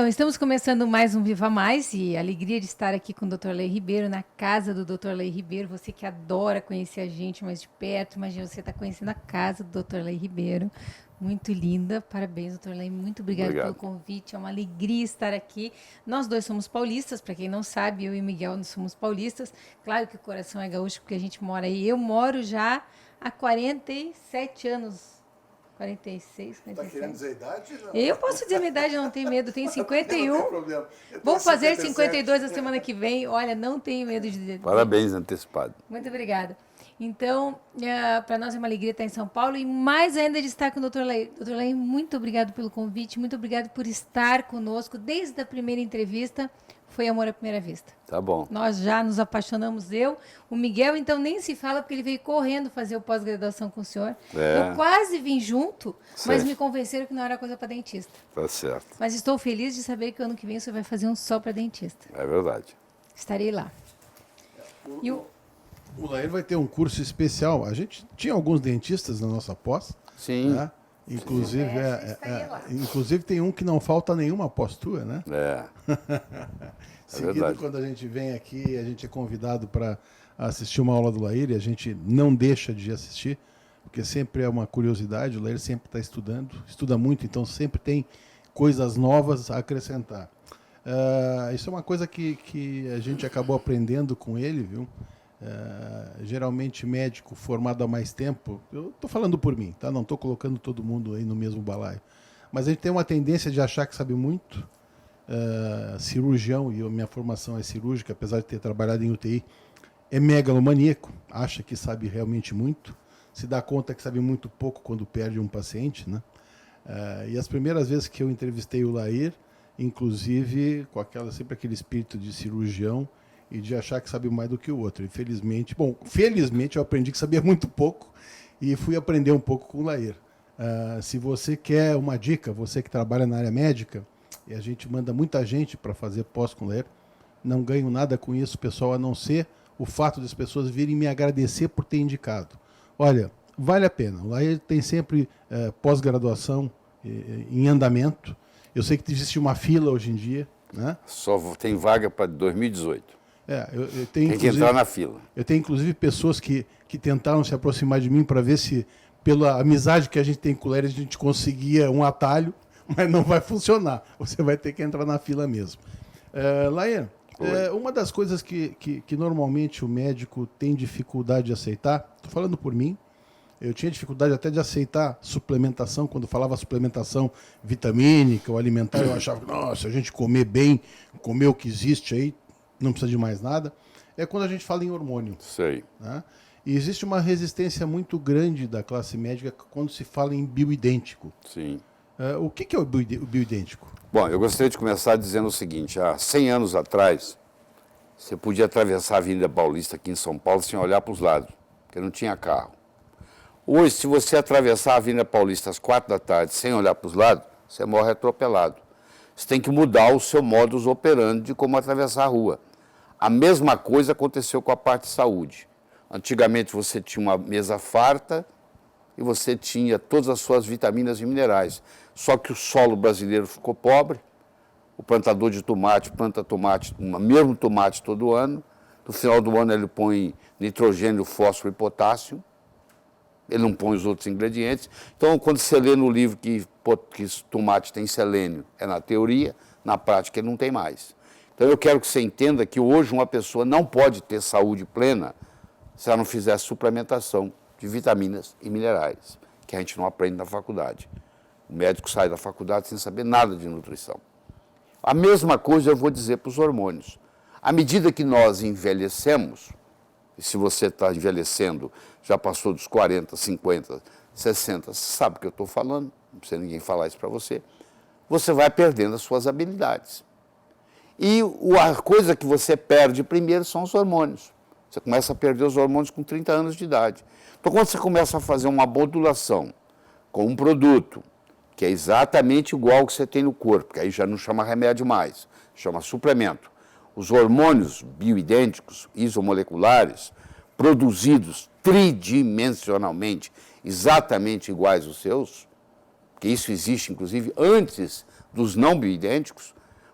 Então, estamos começando mais um Viva Mais e a alegria de estar aqui com o Dr. Laí Ribeiro, na casa do Dr. Laí Ribeiro. Você que adora conhecer a gente mais de perto, imagina você está conhecendo a casa do Dr. Laí Ribeiro. Muito linda, parabéns, Dr. Laí, muito obrigado pelo convite, é uma alegria estar aqui. Nós dois somos paulistas, para quem não sabe, eu e Miguel nós somos paulistas. Claro que o coração é gaúcho, porque a gente mora aí. Eu moro já há 47 anos. 46, 47. Está querendo dizer a idade? Não. Eu posso dizer a minha idade, não tenho medo, tenho 51. Não tem problema. Vamos fazer 52 a semana que vem. Olha, não tenho medo de dizer. Parabéns antecipado. Muito obrigada. Então, para nós é uma alegria estar em São Paulo e mais ainda de estar com o Dr. Laí. Dr. Laí, muito obrigado pelo convite, muito obrigado por estar conosco desde a primeira entrevista. Foi amor à primeira vista. Tá bom. Nós já nos apaixonamos, o Miguel, então nem se fala, porque ele veio correndo fazer o pós-graduação com o senhor. Eu quase vim junto, mas me convenceram que não era coisa para dentista. Tá certo. Mas estou feliz de saber que ano que vem o senhor vai fazer um só para dentista. É verdade. Estarei lá. O Laí vai ter um curso especial. A gente tinha alguns dentistas na nossa pós. Sim. Né? Inclusive, inclusive tem um que não falta nenhuma pós tua, né? É. Seguido, quando a gente vem aqui, a gente é convidado para assistir uma aula do Laí e a gente não deixa de assistir, porque sempre é uma curiosidade. O Laí sempre está estudando, estuda muito, então sempre tem coisas novas a acrescentar. Isso é uma coisa que a gente acabou aprendendo com ele, viu? Geralmente médico formado há mais tempo, eu estou falando por mim, tá? Não estou colocando todo mundo aí no mesmo balaio, mas a gente tem uma tendência de achar que sabe muito. Cirurgião, e a minha formação é cirúrgica, apesar de ter trabalhado em UTI, é megalomaníaco, acha que sabe realmente muito, se dá conta que sabe muito pouco quando perde um paciente, né? E as primeiras vezes que eu entrevistei o Laí, inclusive com sempre aquele espírito de cirurgião e de achar que sabe mais do que o outro. Infelizmente, felizmente eu aprendi que sabia muito pouco e fui aprender um pouco com o Laí. Se você quer uma dica, você que trabalha na área médica, e a gente manda muita gente para fazer pós com o Laí, não ganho nada com isso, pessoal, a não ser o fato das pessoas virem me agradecer por ter indicado. Olha, vale a pena. O Laí tem sempre pós-graduação em andamento. Eu sei que existe uma fila hoje em dia, né? Só tem vaga para 2018. Eu tenho, tem que entrar na fila. Eu tenho, inclusive, pessoas que tentaram se aproximar de mim para ver se, pela amizade que a gente tem com o Laí, a gente conseguia um atalho, mas não vai funcionar. Você vai ter que entrar na fila mesmo. Laí, uma das coisas que normalmente o médico tem dificuldade de aceitar, estou falando por mim, eu tinha dificuldade até de aceitar suplementação, quando falava suplementação vitamínica ou alimentar, eu achava que, nossa, se a gente comer bem, comer o que existe aí, não precisa de mais nada. É quando a gente fala em hormônio. Sei. Né? E existe uma resistência muito grande da classe médica quando se fala em bioidêntico. Sim. O que é o bioidêntico? Bom, eu gostaria de começar dizendo o seguinte: há 100 anos atrás, você podia atravessar a Avenida Paulista aqui em São Paulo sem olhar para os lados, porque não tinha carro. Hoje, se você atravessar a Avenida Paulista às 4 da tarde sem olhar para os lados, você morre atropelado. Você tem que mudar o seu modus operandi de como atravessar a rua. A mesma coisa aconteceu com a parte de saúde. Antigamente você tinha uma mesa farta e você tinha todas as suas vitaminas e minerais. Só que o solo brasileiro ficou pobre, o plantador de tomate planta tomate, mesmo tomate todo ano. No final do ano ele põe nitrogênio, fósforo e potássio. Ele não põe os outros ingredientes. Então, quando você lê no livro que tomate tem selênio, é na teoria, na prática ele não tem mais. Então, eu quero que você entenda que hoje uma pessoa não pode ter saúde plena se ela não fizer suplementação de vitaminas e minerais, que a gente não aprende na faculdade. O médico sai da faculdade sem saber nada de nutrição. A mesma coisa eu vou dizer para os hormônios. À medida que nós envelhecemos, e se você está envelhecendo, já passou dos 40, 50, 60, você sabe o que eu estou falando, não precisa ninguém falar isso para você, você vai perdendo as suas habilidades. E a coisa que você perde primeiro são os hormônios. Você começa a perder os hormônios com 30 anos de idade. Então, quando você começa a fazer uma modulação com um produto que é exatamente igual ao que você tem no corpo, que aí já não chama remédio mais, chama suplemento, os hormônios bioidênticos, isomoleculares, produzidos tridimensionalmente, exatamente iguais aos seus, que isso existe, inclusive, antes dos não bioidênticos,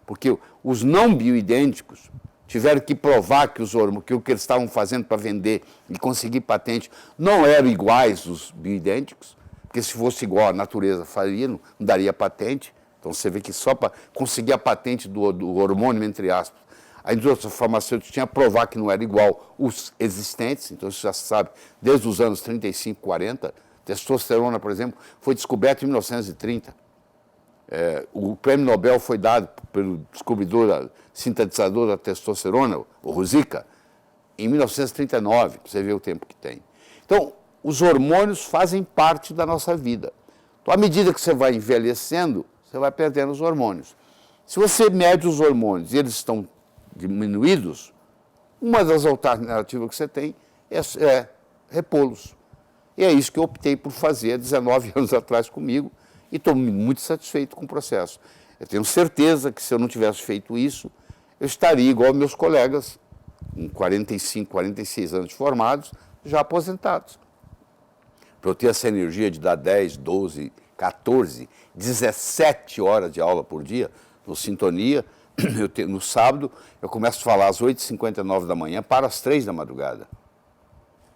Porque os não bioidênticos tiveram que provar que o que eles estavam fazendo para vender e conseguir patente não eram iguais os bioidênticos, porque se fosse igual a natureza faria, não daria patente. Então você vê que só para conseguir a patente do hormônio, entre aspas, a indústria farmacêutica tinha que provar que não era igual os existentes, então você já sabe, desde os anos 35, 40, testosterona, por exemplo, foi descoberta em 1930. O prêmio Nobel foi dado pelo descobridor, sintetizador da testosterona, o Ruzicka, em 1939, para você ver o tempo que tem. Então, os hormônios fazem parte da nossa vida. Então, à medida que você vai envelhecendo, você vai perdendo os hormônios. Se você mede os hormônios e eles estão diminuídos, uma das alternativas que você tem é repô-los. E é isso que eu optei por fazer há 19 anos atrás comigo e estou muito satisfeito com o processo. Eu tenho certeza que se eu não tivesse feito isso, eu estaria igual meus colegas, com 45, 46 anos formados, já aposentados. Para eu ter essa energia de dar 10, 12, 14, 17 horas de aula por dia, no Sintonia, no sábado, eu começo a falar às 8h59 da manhã para as 3 da madrugada.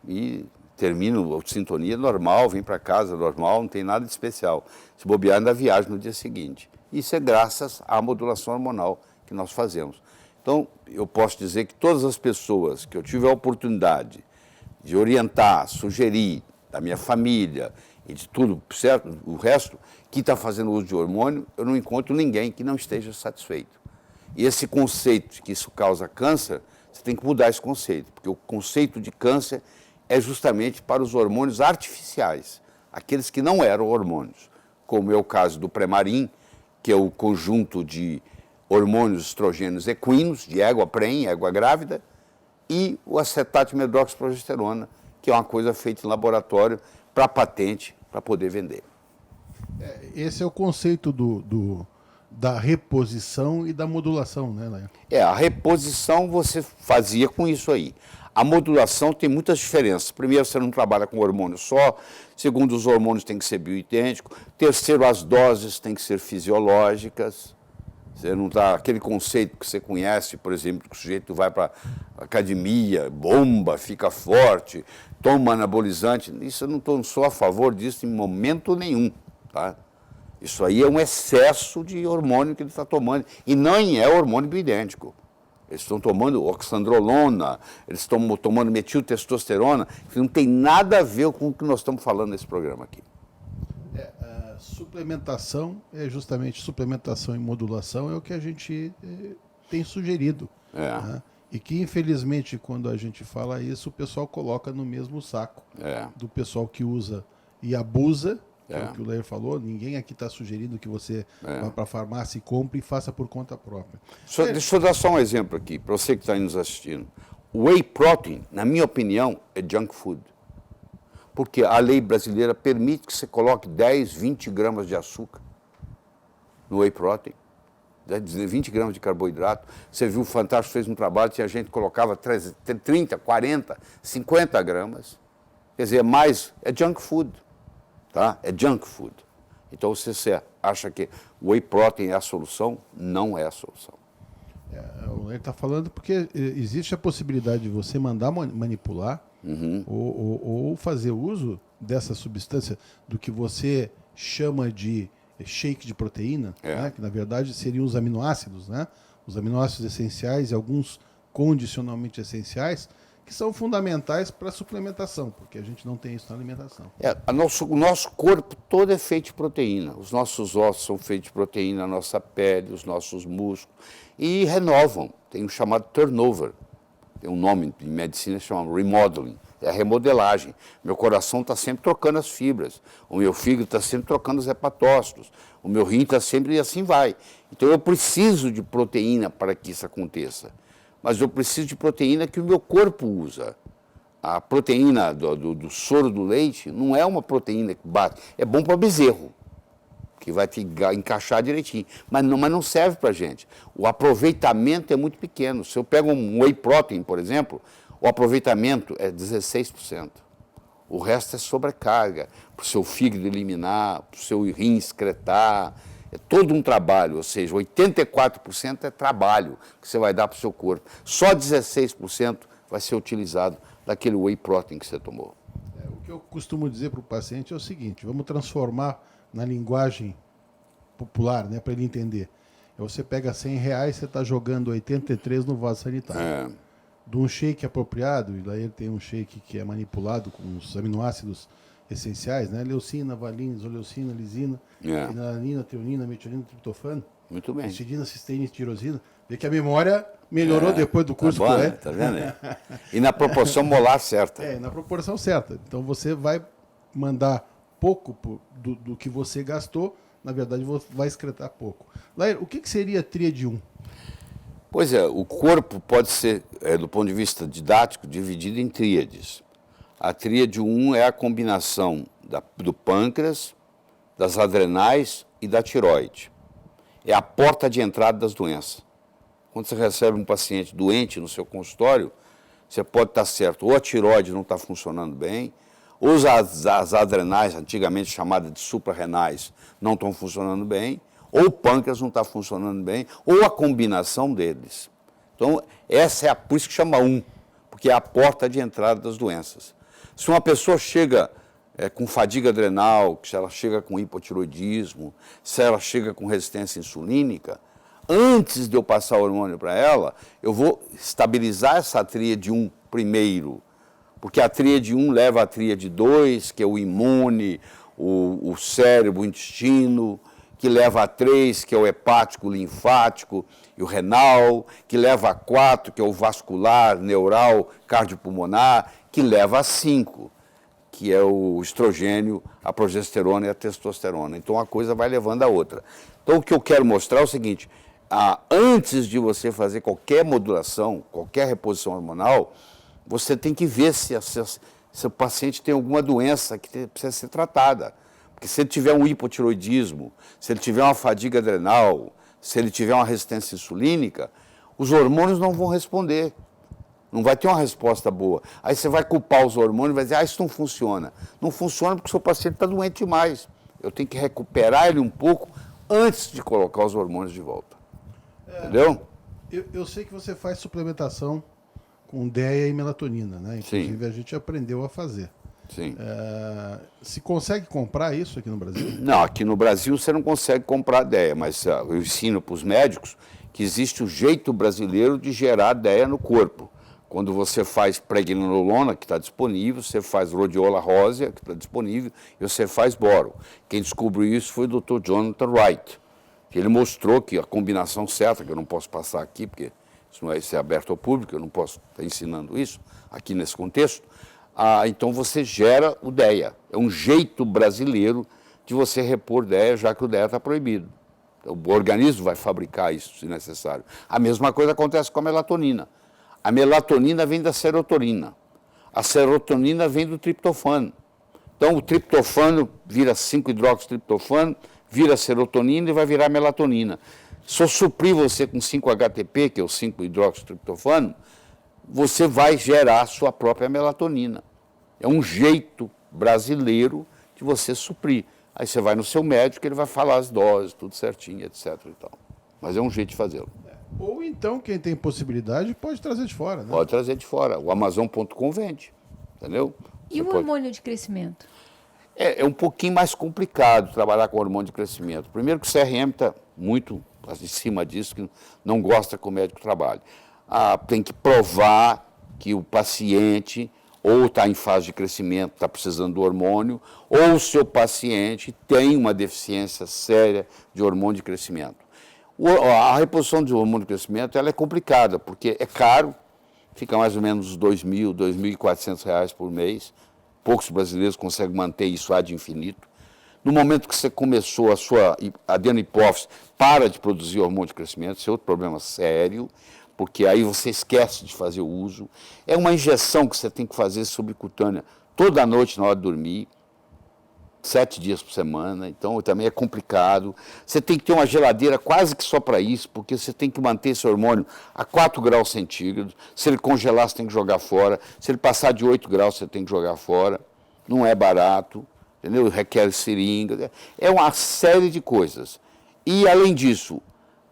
E termino a Sintonia normal, venho para casa normal, não tem nada de especial. Se bobear, ainda viajo no dia seguinte. Isso é graças à modulação hormonal que nós fazemos. Então, eu posso dizer que todas as pessoas que eu tive a oportunidade de orientar, sugerir, da minha família e de tudo, certo? O resto, que está fazendo uso de hormônio, eu não encontro ninguém que não esteja satisfeito. E esse conceito de que isso causa câncer, você tem que mudar esse conceito, porque o conceito de câncer é justamente para os hormônios artificiais, aqueles que não eram hormônios, como é o caso do Premarin, que é o conjunto de hormônios estrogênios equinos, de égua prenhe, égua grávida, e o acetato de hidroxiprogesterona, que é uma coisa feita em laboratório para patente, para poder vender. Esse é o conceito da reposição e da modulação, né, Laia? A reposição você fazia com isso aí. A modulação tem muitas diferenças. Primeiro, você não trabalha com hormônio só. Segundo, os hormônios têm que ser bioidênticos. Terceiro, as doses têm que ser fisiológicas. Você não tá aquele conceito que você conhece, por exemplo, que o sujeito vai para a academia, bomba, fica forte, toma anabolizante. Isso eu não sou a favor disso em momento nenhum, tá? Isso aí é um excesso de hormônio que ele está tomando. E não é hormônio bioidêntico. Eles estão tomando oxandrolona, eles estão tomando metiltestosterona, que não tem nada a ver com o que nós estamos falando nesse programa aqui. Suplementação, justamente suplementação e modulação é o que a gente tem sugerido. Né? E que, infelizmente, quando a gente fala isso, o pessoal coloca no mesmo saco do pessoal que usa e abusa, que é o que o Leir falou. Ninguém aqui está sugerindo que você vá para a farmácia e compre e faça por conta própria. Deixa eu dar só um exemplo aqui, para você que está nos assistindo. O whey protein, na minha opinião, é junk food. Porque a lei brasileira permite que você coloque 10, 20 gramas de açúcar no whey protein, 20 gramas de carboidrato. Você viu, o Fantástico fez um trabalho, tinha gente que colocava 30, 40, 50 gramas. Quer dizer, é junk food, tá? É junk food. Então, se você acha que o whey protein é a solução, não é a solução. Ele está falando porque existe a possibilidade de você mandar manipular ou fazer uso dessa substância do que você chama de shake de proteína, né? Que na verdade seriam os aminoácidos, né? Os aminoácidos essenciais e alguns condicionalmente essenciais, que são fundamentais para a suplementação, porque a gente não tem isso na alimentação. O nosso corpo todo é feito de proteína. Os nossos ossos são feitos de proteína, a nossa pele, os nossos músculos. E renovam. Tem um chamado turnover. Tem um nome em medicina que chama remodeling. É a remodelagem. Meu coração está sempre trocando as fibras. O meu fígado está sempre trocando os hepatócitos. O meu rim está sempre, e assim vai. Então eu preciso de proteína para que isso aconteça. Mas eu preciso de proteína que o meu corpo usa. A proteína do soro do leite não é uma proteína que bate. É bom para bezerro, que vai te encaixar direitinho. Mas não serve para a gente. O aproveitamento é muito pequeno. Se eu pego um whey protein, por exemplo, o aproveitamento é 16%. O resto é sobrecarga, para o seu fígado eliminar, para o seu rim excretar. É todo um trabalho, ou seja, 84% é trabalho que você vai dar para o seu corpo. Só 16% vai ser utilizado daquele whey protein que você tomou. O que eu costumo dizer para o paciente é o seguinte, vamos transformar na linguagem popular, né, para ele entender. Você pega R$100, você está jogando 83 no vaso sanitário. De um shake apropriado, e daí ele tem um shake que é manipulado com os aminoácidos essenciais, né? Leucina, valina, isoleucina, lisina, fenilalanina, treonina, metionina, triptofano. Muito bem. Histidina, cisteína e tirosina. Vê que a memória melhorou depois do curso. Tá bom, tá vendo? E na proporção molar certa. Na proporção certa. Então você vai mandar pouco do que você gastou, na verdade vai excretar pouco. Lair, o que seria a tríade 1? Pois é, o corpo pode ser, do ponto de vista didático, dividido em tríades. A tríade 1 é a combinação do pâncreas, das adrenais e da tireoide. É a porta de entrada das doenças. Quando você recebe um paciente doente no seu consultório, você pode estar certo, ou a tireoide não está funcionando bem, ou as adrenais, antigamente chamadas de suprarrenais, não estão funcionando bem, ou o pâncreas não está funcionando bem, ou a combinação deles. Então, por isso que chama 1, porque é a porta de entrada das doenças. Se uma pessoa chega com fadiga adrenal, se ela chega com hipotiroidismo, se ela chega com resistência insulínica, antes de eu passar o hormônio para ela, eu vou estabilizar essa tríade 1 primeiro, porque a tríade 1 leva a tríade 2, que é o imune, o cérebro, o intestino, que leva a 3, que é o hepático, o linfático e o renal, que leva a 4, que é o vascular, neural, cardiopulmonar, que leva a 5, que é o estrogênio, a progesterona e a testosterona. Então, a coisa vai levando a outra. Então, o que eu quero mostrar é o seguinte, antes de você fazer qualquer modulação, qualquer reposição hormonal, você tem que ver se o paciente tem alguma doença que precisa ser tratada. Porque se ele tiver um hipotiroidismo, se ele tiver uma fadiga adrenal, se ele tiver uma resistência insulínica, os hormônios não vão responder. Não vai ter uma resposta boa. Aí você vai culpar os hormônios e vai dizer, isso não funciona. Não funciona porque o seu paciente está doente demais. Eu tenho que recuperar ele um pouco antes de colocar os hormônios de volta. Entendeu? Eu sei que você faz suplementação com DEA e melatonina, né? Inclusive, a gente aprendeu a fazer. Sim. Se consegue comprar isso aqui no Brasil? Não, aqui no Brasil você não consegue comprar DEA, mas eu ensino para os médicos que existe o jeito brasileiro de gerar DEA no corpo. Quando você faz pregnenolona, que está disponível, você faz rhodiola rósea, que está disponível, e você faz boro. Quem descobriu isso foi o Dr. Jonathan Wright, que ele mostrou que a combinação certa, que eu não posso passar aqui, porque isso não é aberto ao público, eu não posso estar ensinando isso aqui nesse contexto, então você gera o DEA. É um jeito brasileiro de você repor DEA, já que o DEA está proibido. O organismo vai fabricar isso, se necessário. A mesma coisa acontece com a melatonina. A melatonina vem da serotonina. A serotonina vem do triptofano. Então, o triptofano vira 5-hidroxitriptofano, vira serotonina e vai virar melatonina. Se eu suprir você com 5-HTP, que é o 5-hidroxitriptofano, você vai gerar a sua própria melatonina. É um jeito brasileiro de você suprir. Aí você vai no seu médico, ele vai falar as doses, tudo certinho, etc. E tal. Mas é um jeito de fazê-lo. Ou então, quem tem possibilidade, pode trazer de fora, né? Pode trazer de fora. O Amazon.com vende, entendeu? E o hormônio de crescimento? É um pouquinho mais complicado trabalhar com hormônio de crescimento. Primeiro que o CRM está muito em cima disso, que não gosta que o médico trabalhe. Tem que provar que o paciente ou está em fase de crescimento, está precisando do hormônio, ou o seu paciente tem uma deficiência séria de hormônio de crescimento. A reposição de hormônio de crescimento ela é complicada, porque é caro, fica mais ou menos R$2.000, R$2.400 por mês. Poucos brasileiros conseguem manter isso ad infinito. No momento que você começou a sua adenohipófise, para de produzir hormônio de crescimento, isso é outro problema sério, porque aí você esquece de fazer o uso. É uma injeção que você tem que fazer subcutânea toda noite na hora de dormir, 7 dias por semana, então também é complicado. Você tem que ter uma geladeira quase que só para isso, porque você tem que manter esse hormônio a 4 graus centígrados. Se ele congelar, você tem que jogar fora. Se ele passar de 8 graus, você tem que jogar fora. Não é barato, entendeu? Requer seringa. É uma série de coisas. E, além disso,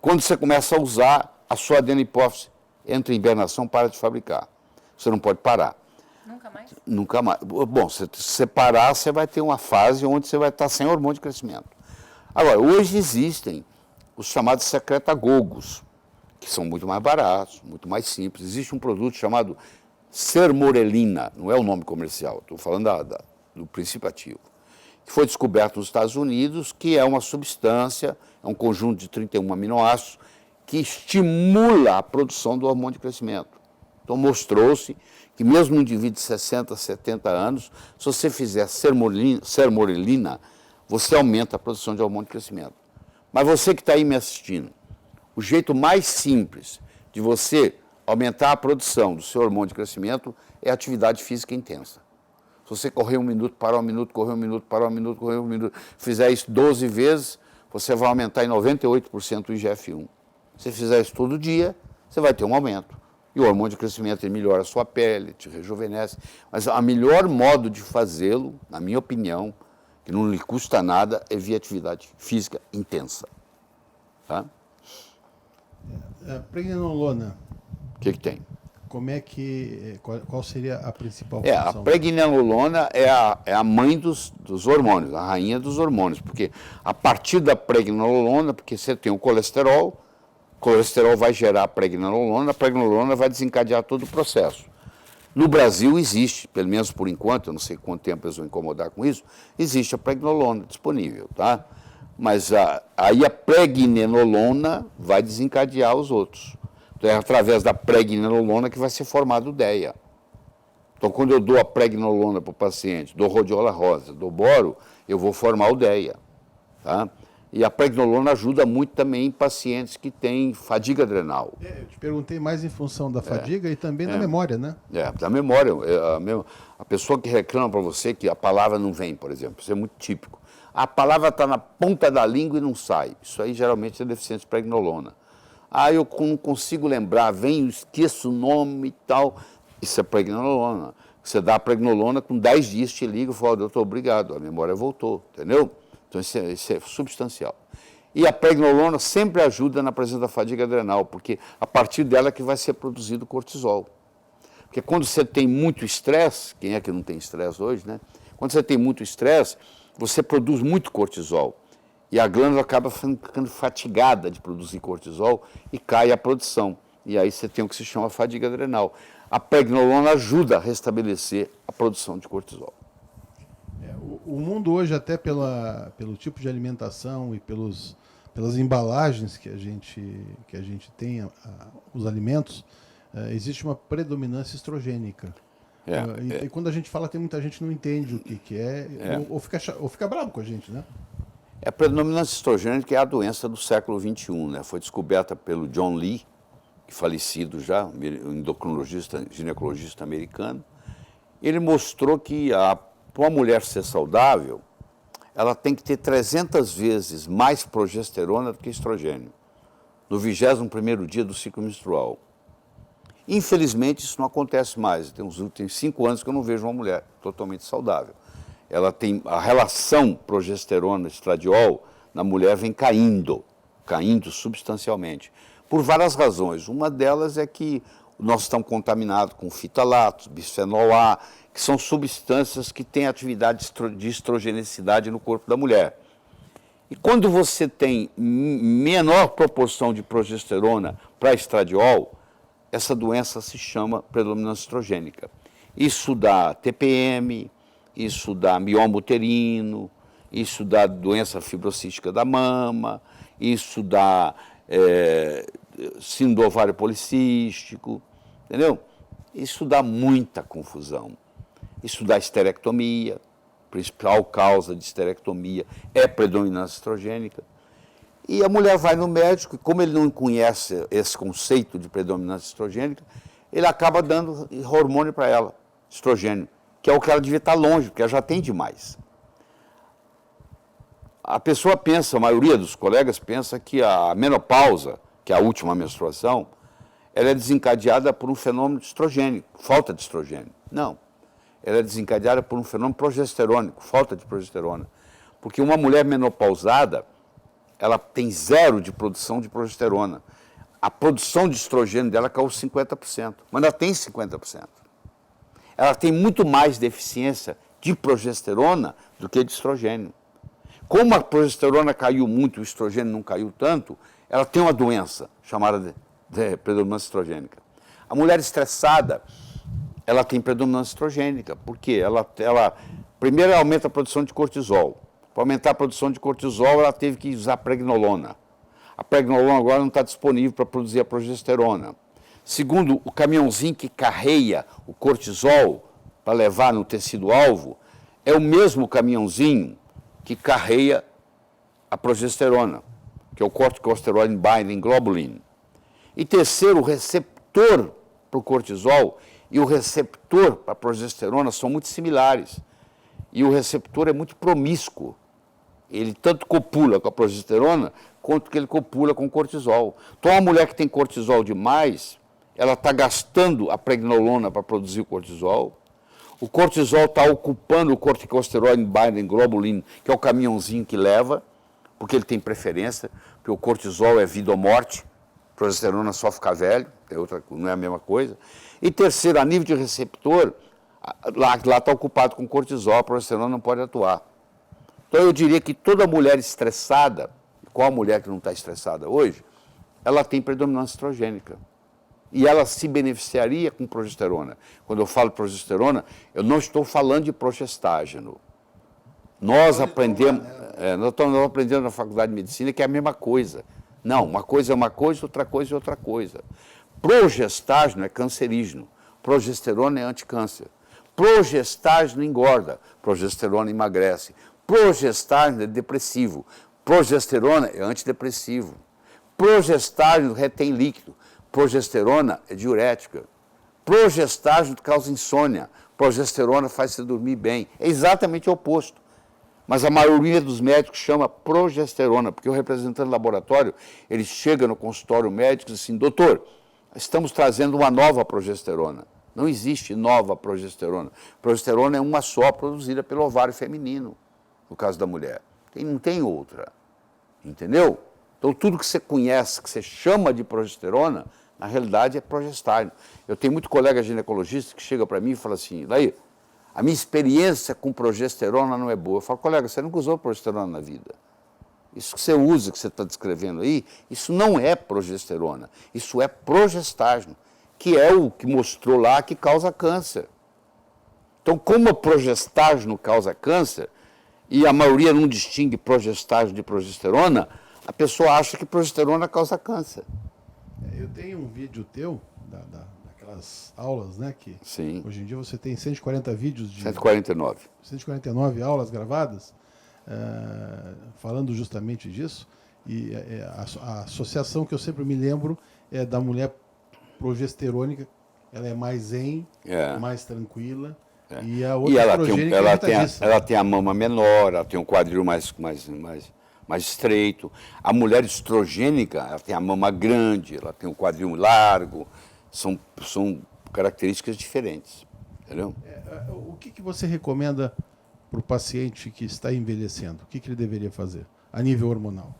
quando você começa a usar, a sua adenopófise entra em hibernação, para de fabricar. Você não pode parar. Nunca mais? Nunca mais. Bom, se você parar, você vai ter uma fase onde você vai estar sem hormônio de crescimento. Agora, hoje existem os chamados secretagogos, que são muito mais baratos, muito mais simples. Existe um produto chamado sermorelina, não é o nome comercial, estou falando do princípio ativo, que foi descoberto nos Estados Unidos, que é uma substância, é um conjunto de 31 aminoácidos, que estimula a produção do hormônio de crescimento. Então, mostrou-se que mesmo no indivíduo de 60, 70 anos, se você fizer sermorelina, você aumenta a produção de hormônio de crescimento. Mas você que está aí me assistindo, o jeito mais simples de você aumentar a produção do seu hormônio de crescimento é atividade física intensa. Se você correr 1 minuto, parar 1 minuto, correr 1 minuto, parar 1 minuto, correr 1 minuto, fizer isso 12 vezes, você vai aumentar em 98% o IGF-1. Se você fizer isso todo dia, você vai ter um aumento. E o hormônio de crescimento ele melhora a sua pele, te rejuvenesce. Mas o melhor modo de fazê-lo, na minha opinião, que não lhe custa nada, é via atividade física intensa. Tá? Pregnenolona. O que tem? Como é que, qual seria a principal A função? pregnenolona é a mãe dos hormônios, a rainha dos hormônios, porque a partir da pregnenolona, porque você tem o colesterol vai gerar a pregnenolona vai desencadear todo o processo. No Brasil existe, pelo menos por enquanto, eu não sei quanto tempo eles vão incomodar com isso, existe a pregnenolona disponível, tá? Mas aí a pregnenolona vai desencadear os outros. Então é através da pregnenolona que vai ser formado o DEA. Então quando eu dou a pregnenolona para o paciente, dou rodiola rosa, dou boro, eu vou formar o DEA, tá? E a pregnenolona ajuda muito também em pacientes que têm fadiga adrenal. Eu te perguntei mais em função da fadiga e também da memória, né? Da memória. A pessoa que reclama para você que a palavra não vem, por exemplo, isso é muito típico. A palavra está na ponta da língua e não sai. Isso aí geralmente é deficiência de pregnenolona. Eu não consigo lembrar, venho, esqueço o nome e tal. Isso é pregnenolona. Você dá a pregnenolona, com 10 dias te liga e fala, doutor, obrigado, a memória voltou, entendeu? Então, isso é substancial. E a pregnenolona sempre ajuda na presença da fadiga adrenal, porque a partir dela que vai ser produzido o cortisol. Porque quando você tem muito estresse, quem é que não tem estresse hoje, né? Quando você tem muito estresse, você produz muito cortisol. E a glândula acaba ficando fatigada de produzir cortisol e cai a produção. E aí você tem o que se chama fadiga adrenal. A pregnenolona ajuda a restabelecer a produção de cortisol. O mundo hoje, até pelo tipo de alimentação e pelas embalagens que a gente tem, os alimentos, existe uma predominância estrogênica. E quando a gente fala, tem muita gente que não entende o que é. Ou fica bravo com a gente, né? A predominância estrogênica é a doença do século XXI, né? Foi descoberta pelo John Lee, falecido já, um endocrinologista, ginecologista americano. Ele mostrou que para uma mulher ser saudável, ela tem que ter 300 vezes mais progesterona do que estrogênio, no 21º dia do ciclo menstrual. Infelizmente, isso não acontece mais. Tem 5 anos que eu não vejo uma mulher totalmente saudável. Ela tem a relação progesterona-estradiol na mulher vem caindo substancialmente, por várias razões. Uma delas é que nós estamos contaminados com fitalatos, bisfenol A, que são substâncias que têm atividade de estrogenicidade no corpo da mulher. E quando você tem menor proporção de progesterona para estradiol, essa doença se chama predominância estrogênica. Isso dá TPM, isso dá mioma uterino, isso dá doença fibrocística da mama, isso dá síndrome do ovário policístico, entendeu? Isso dá muita confusão. Isso dá esterectomia, a principal causa de esterectomia é predominância estrogênica. E a mulher vai no médico, e como ele não conhece esse conceito de predominância estrogênica, ele acaba dando hormônio para ela, estrogênio, que é o que ela devia estar longe, porque ela já tem demais. A pessoa pensa, a maioria dos colegas pensa que a menopausa, que é a última menstruação, ela é desencadeada por um fenômeno estrogênico, falta de estrogênio. Não. Ela é desencadeada por um fenômeno progesterônico, falta de progesterona. Porque uma mulher menopausada, ela tem 0 de produção de progesterona. A produção de estrogênio dela caiu 50%, mas ela tem 50%. Ela tem muito mais deficiência de progesterona do que de estrogênio. Como a progesterona caiu muito, o estrogênio não caiu tanto, ela tem uma doença chamada de predominância estrogênica. A mulher estressada, ela tem predominância estrogênica, porque ela primeiro aumenta a produção de cortisol. Para aumentar a produção de cortisol, ela teve que usar pregnolona. A pregnolona agora não está disponível para produzir a progesterona. Segundo, o caminhãozinho que carreia o cortisol para levar no tecido-alvo é o mesmo caminhãozinho que carreia a progesterona, que é o corticosteroid binding globulin. E terceiro, o receptor para o cortisol e o receptor para a progesterona são muito similares. E o receptor é muito promíscuo. Ele tanto copula com a progesterona, quanto que ele copula com o cortisol. Então, a mulher que tem cortisol demais, ela está gastando a pregnolona para produzir o cortisol. O cortisol está ocupando o corticosteroid binding globulin, que é o caminhãozinho que leva, porque ele tem preferência, porque o cortisol é vida ou morte, a progesterona só ficar velho, não é a mesma coisa. E terceiro, a nível de receptor, lá está ocupado com cortisol, a progesterona não pode atuar. Então eu diria que toda mulher estressada, qual a mulher que não está estressada hoje, ela tem predominância estrogênica. E ela se beneficiaria com progesterona. Quando eu falo progesterona, eu não estou falando de progestágeno. Nós aprendemos, nós estamos aprendendo na faculdade de medicina que é a mesma coisa. Não, uma coisa é uma coisa, outra coisa é outra coisa. Progestágeno é cancerígeno, progesterona é anticâncer. Progestágeno engorda, progesterona emagrece. Progestágeno é depressivo, progesterona é antidepressivo. Progestágeno retém líquido, progesterona é diurética. Progestágeno causa insônia, progesterona faz você dormir bem. É exatamente o oposto. Mas a maioria dos médicos chama progesterona, porque o representante do laboratório, ele chega no consultório médico e diz assim, doutor, estamos trazendo uma nova progesterona. Não existe nova progesterona. Progesterona é uma só produzida pelo ovário feminino, no caso da mulher. Não tem outra. Entendeu? Então, tudo que você conhece, que você chama de progesterona, na realidade é progestágeno. Eu tenho muito colega ginecologista que chega para mim e fala assim, daí, a minha experiência com progesterona não é boa. Eu falo, colega, você nunca usou progesterona na vida. Isso que você usa, que você está descrevendo aí, isso não é progesterona, isso é progestágeno, que é o que mostrou lá que causa câncer. Então, como o progestágeno causa câncer, e a maioria não distingue progestágeno de progesterona, a pessoa acha que progesterona causa câncer. Eu tenho um vídeo teu, daquelas aulas, né? Que Sim. Hoje em dia você tem 140 vídeos de... 149. 149 aulas gravadas, falando justamente disso. E a associação que eu sempre me lembro é da mulher progesterônica, ela é mais zen, mais tranquila. E a outra ela tem a mama menor, ela tem um quadril mais estreito. A mulher estrogênica, ela tem a mama grande, ela tem um quadril largo. São características diferentes. Entendeu? O que você recomenda para o paciente que está envelhecendo? O que ele deveria fazer a nível hormonal?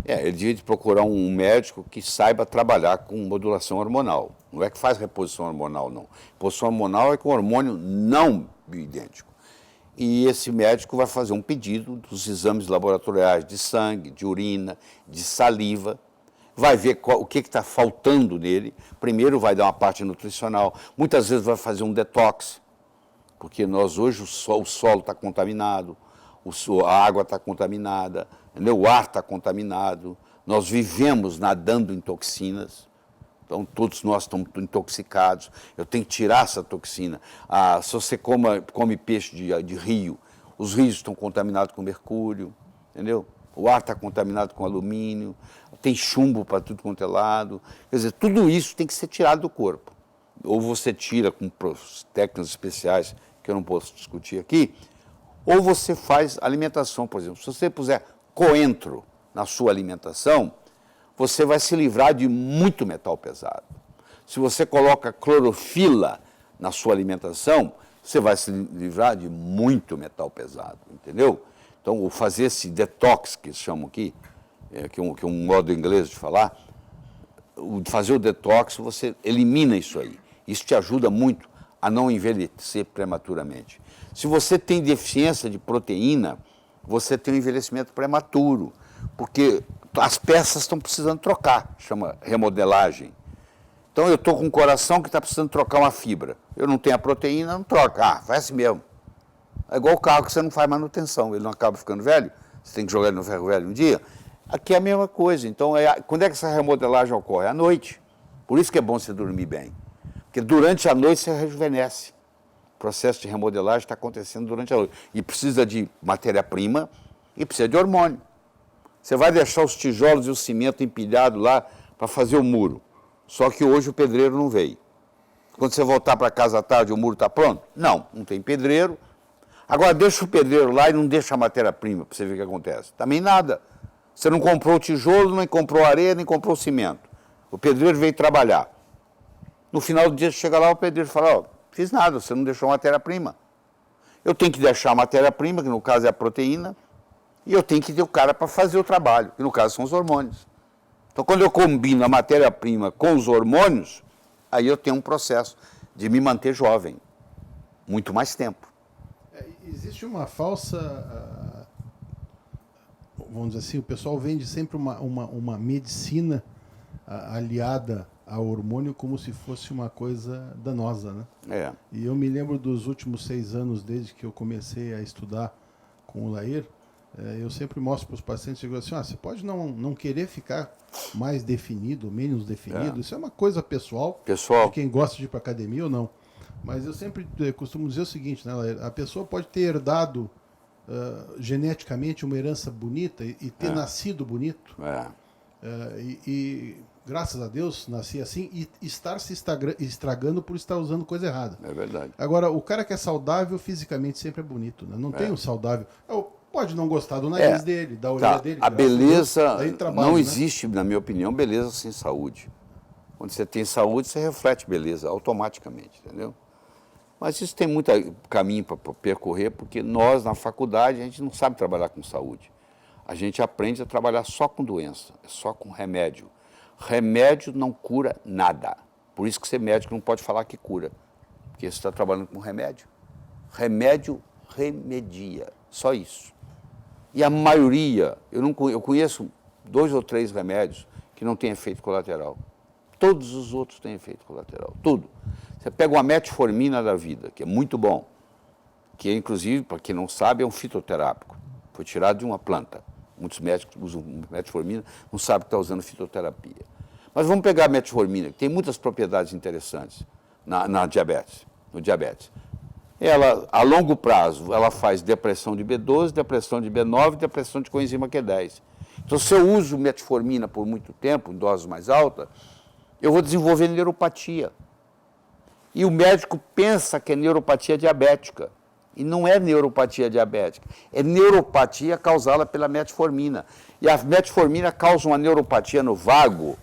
Ele devia procurar um médico que saiba trabalhar com modulação hormonal. Não é que faz reposição hormonal, não. Reposição hormonal é com hormônio não bioidêntico. E esse médico vai fazer um pedido dos exames laboratoriais de sangue, de urina, de saliva, vai ver o que está faltando nele. Primeiro vai dar uma parte nutricional, muitas vezes vai fazer um detox, porque nós hoje o solo está contaminado, a água está contaminada, o ar está contaminado, nós vivemos nadando em toxinas, então todos nós estamos intoxicados, eu tenho que tirar essa toxina. Se você come peixe de rio, os rios estão contaminados com mercúrio, entendeu? O ar está contaminado com alumínio, tem chumbo para tudo quanto é lado, quer dizer, tudo isso tem que ser tirado do corpo. Ou você tira com técnicas especiais, que eu não posso discutir aqui, ou você faz alimentação, por exemplo. Se você puser coentro na sua alimentação, você vai se livrar de muito metal pesado. Se você coloca clorofila na sua alimentação, você vai se livrar de muito metal pesado, entendeu? Então, fazer esse detox, que eles chamam aqui, que é um modo inglês de falar, fazer o detox, você elimina isso aí. Isso te ajuda muito a não envelhecer prematuramente. Se você tem deficiência de proteína, você tem um envelhecimento prematuro, porque as peças estão precisando trocar, chama remodelagem. Então eu estou com um coração que está precisando trocar uma fibra. Eu não tenho a proteína, não troca. Ah, vai assim mesmo. É igual o carro que você não faz manutenção, ele não acaba ficando velho, você tem que jogar ele no ferro velho um dia. Aqui é a mesma coisa. Então, quando é que essa remodelagem ocorre? À noite. Por isso que é bom você dormir bem. Porque durante a noite você rejuvenesce. O processo de remodelagem está acontecendo durante a noite. E precisa de matéria-prima e precisa de hormônio. Você vai deixar os tijolos e o cimento empilhados lá para fazer o muro. Só que hoje o pedreiro não veio. Quando você voltar para casa à tarde, o muro está pronto? Não, não tem pedreiro. Agora deixa o pedreiro lá e não deixa a matéria-prima para você ver o que acontece. Também nada. Você não comprou o tijolo, nem comprou areia, nem comprou o cimento. O pedreiro veio trabalhar. No final do dia, você chega lá, o pedreiro fala, ó, fiz nada, você não deixou a matéria-prima. Eu tenho que deixar a matéria-prima, que no caso é a proteína, e eu tenho que ter o cara para fazer o trabalho, que no caso são os hormônios. Então, quando eu combino a matéria-prima com os hormônios, aí eu tenho um processo de me manter jovem, muito mais tempo. Existe uma falsa, vamos dizer assim, o pessoal vende sempre uma medicina aliada ao hormônio como se fosse uma coisa danosa, né? É. E eu me lembro dos últimos 6 anos, desde que eu comecei a estudar com o Lair, eu sempre mostro para os pacientes, digo assim, você pode não querer ficar mais definido, menos definido, isso é uma coisa pessoal, de quem gosta de ir para academia ou não. Mas eu sempre costumo dizer o seguinte, né, Lair? A pessoa pode ter herdado geneticamente uma herança bonita e ter nascido bonito, e graças a Deus nasci assim, e estar se estragando por estar usando coisa errada. É verdade. Agora, o cara que é saudável fisicamente sempre é bonito, né? Não tem um saudável. Pode não gostar do nariz dele, da orelha dele. A beleza não né? existe, na minha opinião, beleza sem saúde. Quando você tem saúde, você reflete beleza automaticamente, entendeu? Mas isso tem muito caminho para percorrer, porque nós, na faculdade, a gente não sabe trabalhar com saúde. A gente aprende a trabalhar só com doença, só com remédio. Remédio não cura nada. Por isso que ser médico não pode falar que cura, porque você está trabalhando com remédio. Remédio remedia, só isso. E a maioria, eu conheço 2 ou 3 remédios que não têm efeito colateral. Todos os outros têm efeito colateral, tudo. Você pega uma metformina da vida, que é muito bom, que é, inclusive, para quem não sabe, é um fitoterápico. Foi tirado de uma planta. Muitos médicos usam metformina, não sabem que está usando fitoterapia. Mas vamos pegar a metformina, que tem muitas propriedades interessantes no diabetes. Ela, a longo prazo, ela faz depressão de B12, depressão de B9, depressão de coenzima Q10. Então, se eu uso metformina por muito tempo, em doses mais altas, eu vou desenvolver neuropatia. E o médico pensa que é neuropatia diabética. E não é neuropatia diabética, é neuropatia causada pela metformina. E a metformina causa uma neuropatia no vago,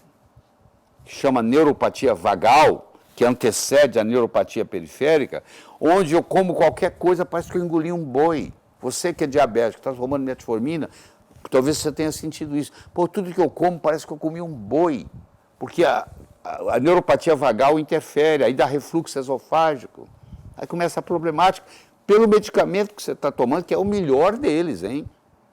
que chama neuropatia vagal, que antecede a neuropatia periférica, onde eu como qualquer coisa, parece que eu engoli um boi. Você que é diabético, está tomando metformina, talvez você tenha sentido isso. Pô, tudo que eu como parece que eu comi um boi, porque a neuropatia vagal interfere, aí dá refluxo esofágico, aí começa a problemática, pelo medicamento que você está tomando, que é o melhor deles, hein?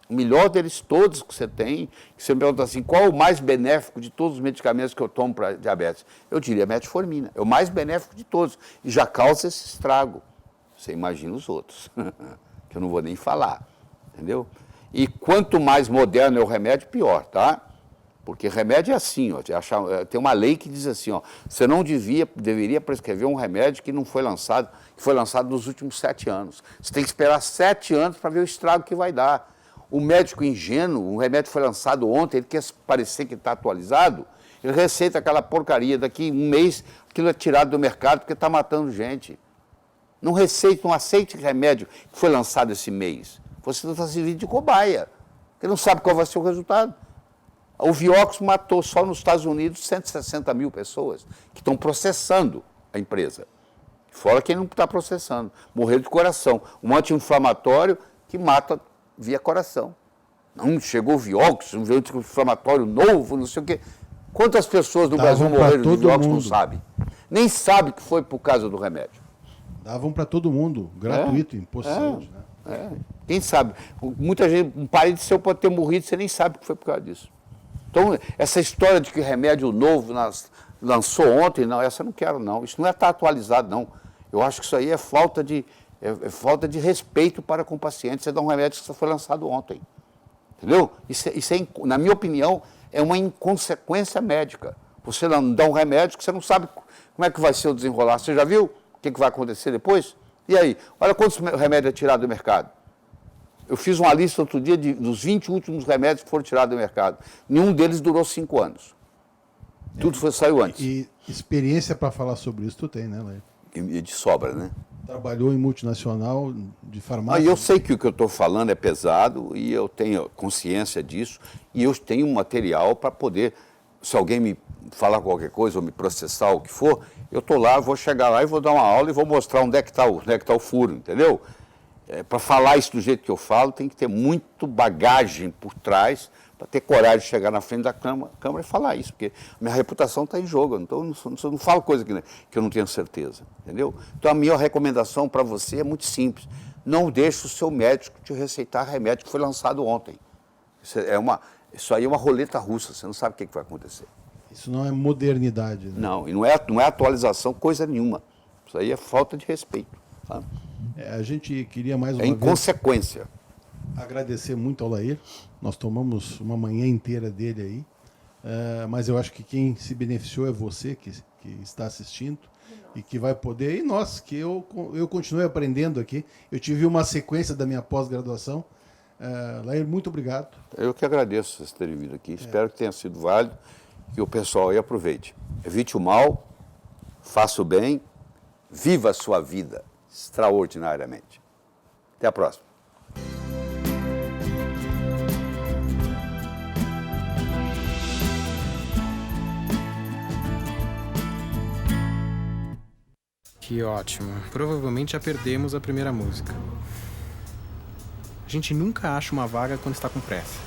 O melhor deles todos que você tem, que você me pergunta assim, qual é o mais benéfico de todos os medicamentos que eu tomo para diabetes? Eu diria metformina, é o mais benéfico de todos, e já causa esse estrago. Você imagina os outros, que eu não vou nem falar, entendeu? E quanto mais moderno é o remédio, pior, tá? Porque remédio é assim, ó, tem uma lei que diz assim, ó, você não deveria prescrever um remédio que não foi lançado, que foi lançado nos últimos 7 anos. Você tem que esperar 7 anos para ver o estrago que vai dar. O médico ingênuo, o remédio foi lançado ontem, ele quer parecer que está atualizado, ele receita aquela porcaria, daqui 1 mês, aquilo é tirado do mercado porque está matando gente. Não aceite remédio que foi lançado esse mês. Você está servindo de cobaia, porque não sabe qual vai ser o resultado. O Vioxx matou só nos Estados Unidos 160 mil pessoas que estão processando a empresa. Fora quem não está processando. Morreu de coração. Um anti-inflamatório que mata via coração. Não, chegou o Vioxx, um anti-inflamatório novo, não sei o quê. Quantas pessoas no Brasil morreram de Vioxx, não sabe? Nem sabe que foi por causa do remédio. Davam para todo mundo, gratuito, imposto de saúde. Né? Quem sabe? Muita gente, um parente seu pode ter morrido, você nem sabe que foi por causa disso. Então, essa história de que remédio novo lançou ontem, não, essa eu não quero, não. Isso não estar atualizado, não. Eu acho que isso aí é falta de respeito para com o paciente. Você dá um remédio que foi lançado ontem. Entendeu? Isso é, na minha opinião, é uma inconsequência médica. Você não dá um remédio que você não sabe como é que vai ser o desenrolar. Você já viu o que vai acontecer depois? E aí? Olha quantos remédios é tirado do mercado. Eu fiz uma lista outro dia dos 20 últimos remédios que foram tirados do mercado. Nenhum deles durou 5 anos. Tudo saiu antes. E experiência para falar sobre isso tu tem, né, Lair? E de sobra, né? Trabalhou em multinacional de farmácia. Eu sei que o que eu estou falando é pesado e eu tenho consciência disso e eu tenho material para poder, se alguém me falar qualquer coisa ou me processar o que for, eu estou lá, vou chegar lá e vou dar uma aula e vou mostrar onde é que está o furo, entendeu? Para falar isso do jeito que eu falo, tem que ter muito bagagem por trás para ter coragem de chegar na frente da Câmara e falar isso, porque minha reputação está em jogo, então eu não falo coisa que eu não tenho certeza, entendeu? Então a minha recomendação para você é muito simples, não deixe o seu médico te receitar remédio que foi lançado ontem. Isso aí é uma roleta russa, você não sabe o que vai acontecer. Isso não é modernidade. Né? Não, e não é atualização coisa nenhuma, isso aí é falta de respeito. Sabe? A gente queria mais uma vez... É inconsequência. Agradecer muito ao Lair. Nós tomamos uma manhã inteira dele aí, mas eu acho que quem se beneficiou é você que está assistindo e que vai poder, e nós, que eu continuei aprendendo aqui. Eu tive uma sequência da minha pós-graduação. Lair, muito obrigado. Eu que agradeço vocês terem vindo aqui. Espero que tenha sido válido, que o pessoal aí aproveite. Evite o mal, faça o bem, viva a sua vida extraordinariamente. Até a próxima. Que ótimo. Provavelmente já perdemos a primeira música. A gente nunca acha uma vaga quando está com pressa.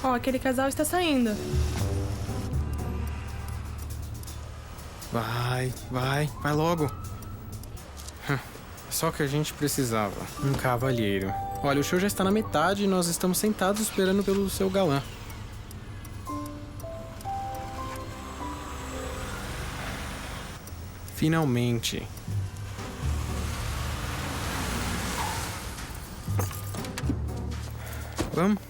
Aquele casal está saindo. Vai logo. Só que a gente precisava. Um cavalheiro. Olha, o show já está na metade e nós estamos sentados esperando pelo seu galã. Finalmente. Vamos?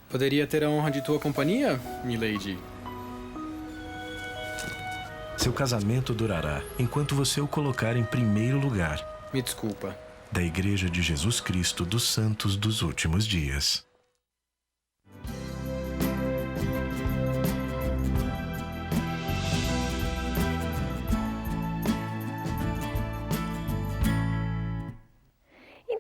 Poderia ter a honra de tua companhia, milady? Seu casamento durará enquanto você o colocar em primeiro lugar. Me desculpa. Da Igreja de Jesus Cristo dos Santos dos Últimos Dias.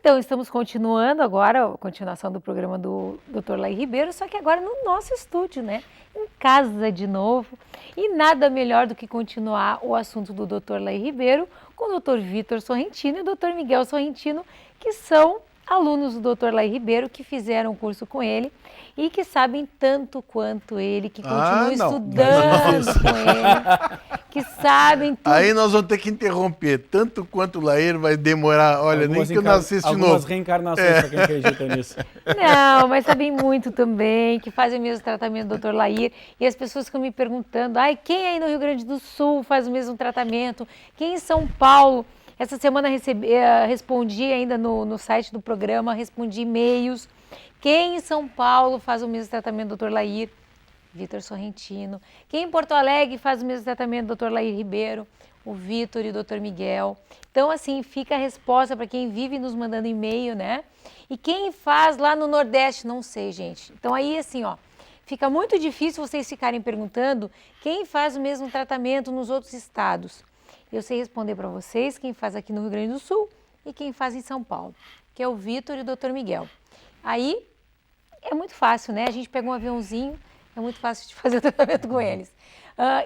Então, estamos continuando agora, a continuação do programa do Dr. Lair Ribeiro, só que agora no nosso estúdio, né? Em casa de novo. E nada melhor do que continuar o assunto do Dr. Lair Ribeiro com o Dr. Vitor Sorrentino e o Dr. Miguel Sorrentino, que são alunos do Dr. Lair Ribeiro, que fizeram o curso com ele e que sabem tanto quanto ele, que continuam estudando com ele, que sabem tudo. Aí nós vamos ter que interromper, tanto quanto o Lair vai demorar, olha, nem que eu nascesse de novo. Algumas reencarnações para quem acredita nisso. Não, mas sabem muito também, que fazem o mesmo tratamento do Dr. Lair, e as pessoas ficam me perguntando, quem aí no Rio Grande do Sul faz o mesmo tratamento? Quem em São Paulo? Essa semana respondi ainda no site do programa, respondi e-mails. Quem em São Paulo faz o mesmo tratamento do Dr. Lair? Vitor Sorrentino. Quem em Porto Alegre faz o mesmo tratamento do Dr. Lair Ribeiro? O Vitor e o Dr. Miguel. Então, assim, fica a resposta para quem vive nos mandando e-mail, né? E quem faz lá no Nordeste? Não sei, gente. Então, aí, assim, fica muito difícil vocês ficarem perguntando quem faz o mesmo tratamento nos outros estados. Eu sei responder para vocês quem faz aqui no Rio Grande do Sul e quem faz em São Paulo, que é o Vitor e o Dr. Miguel. Aí é muito fácil, né? A gente pega um aviãozinho, é muito fácil de fazer o tratamento com eles.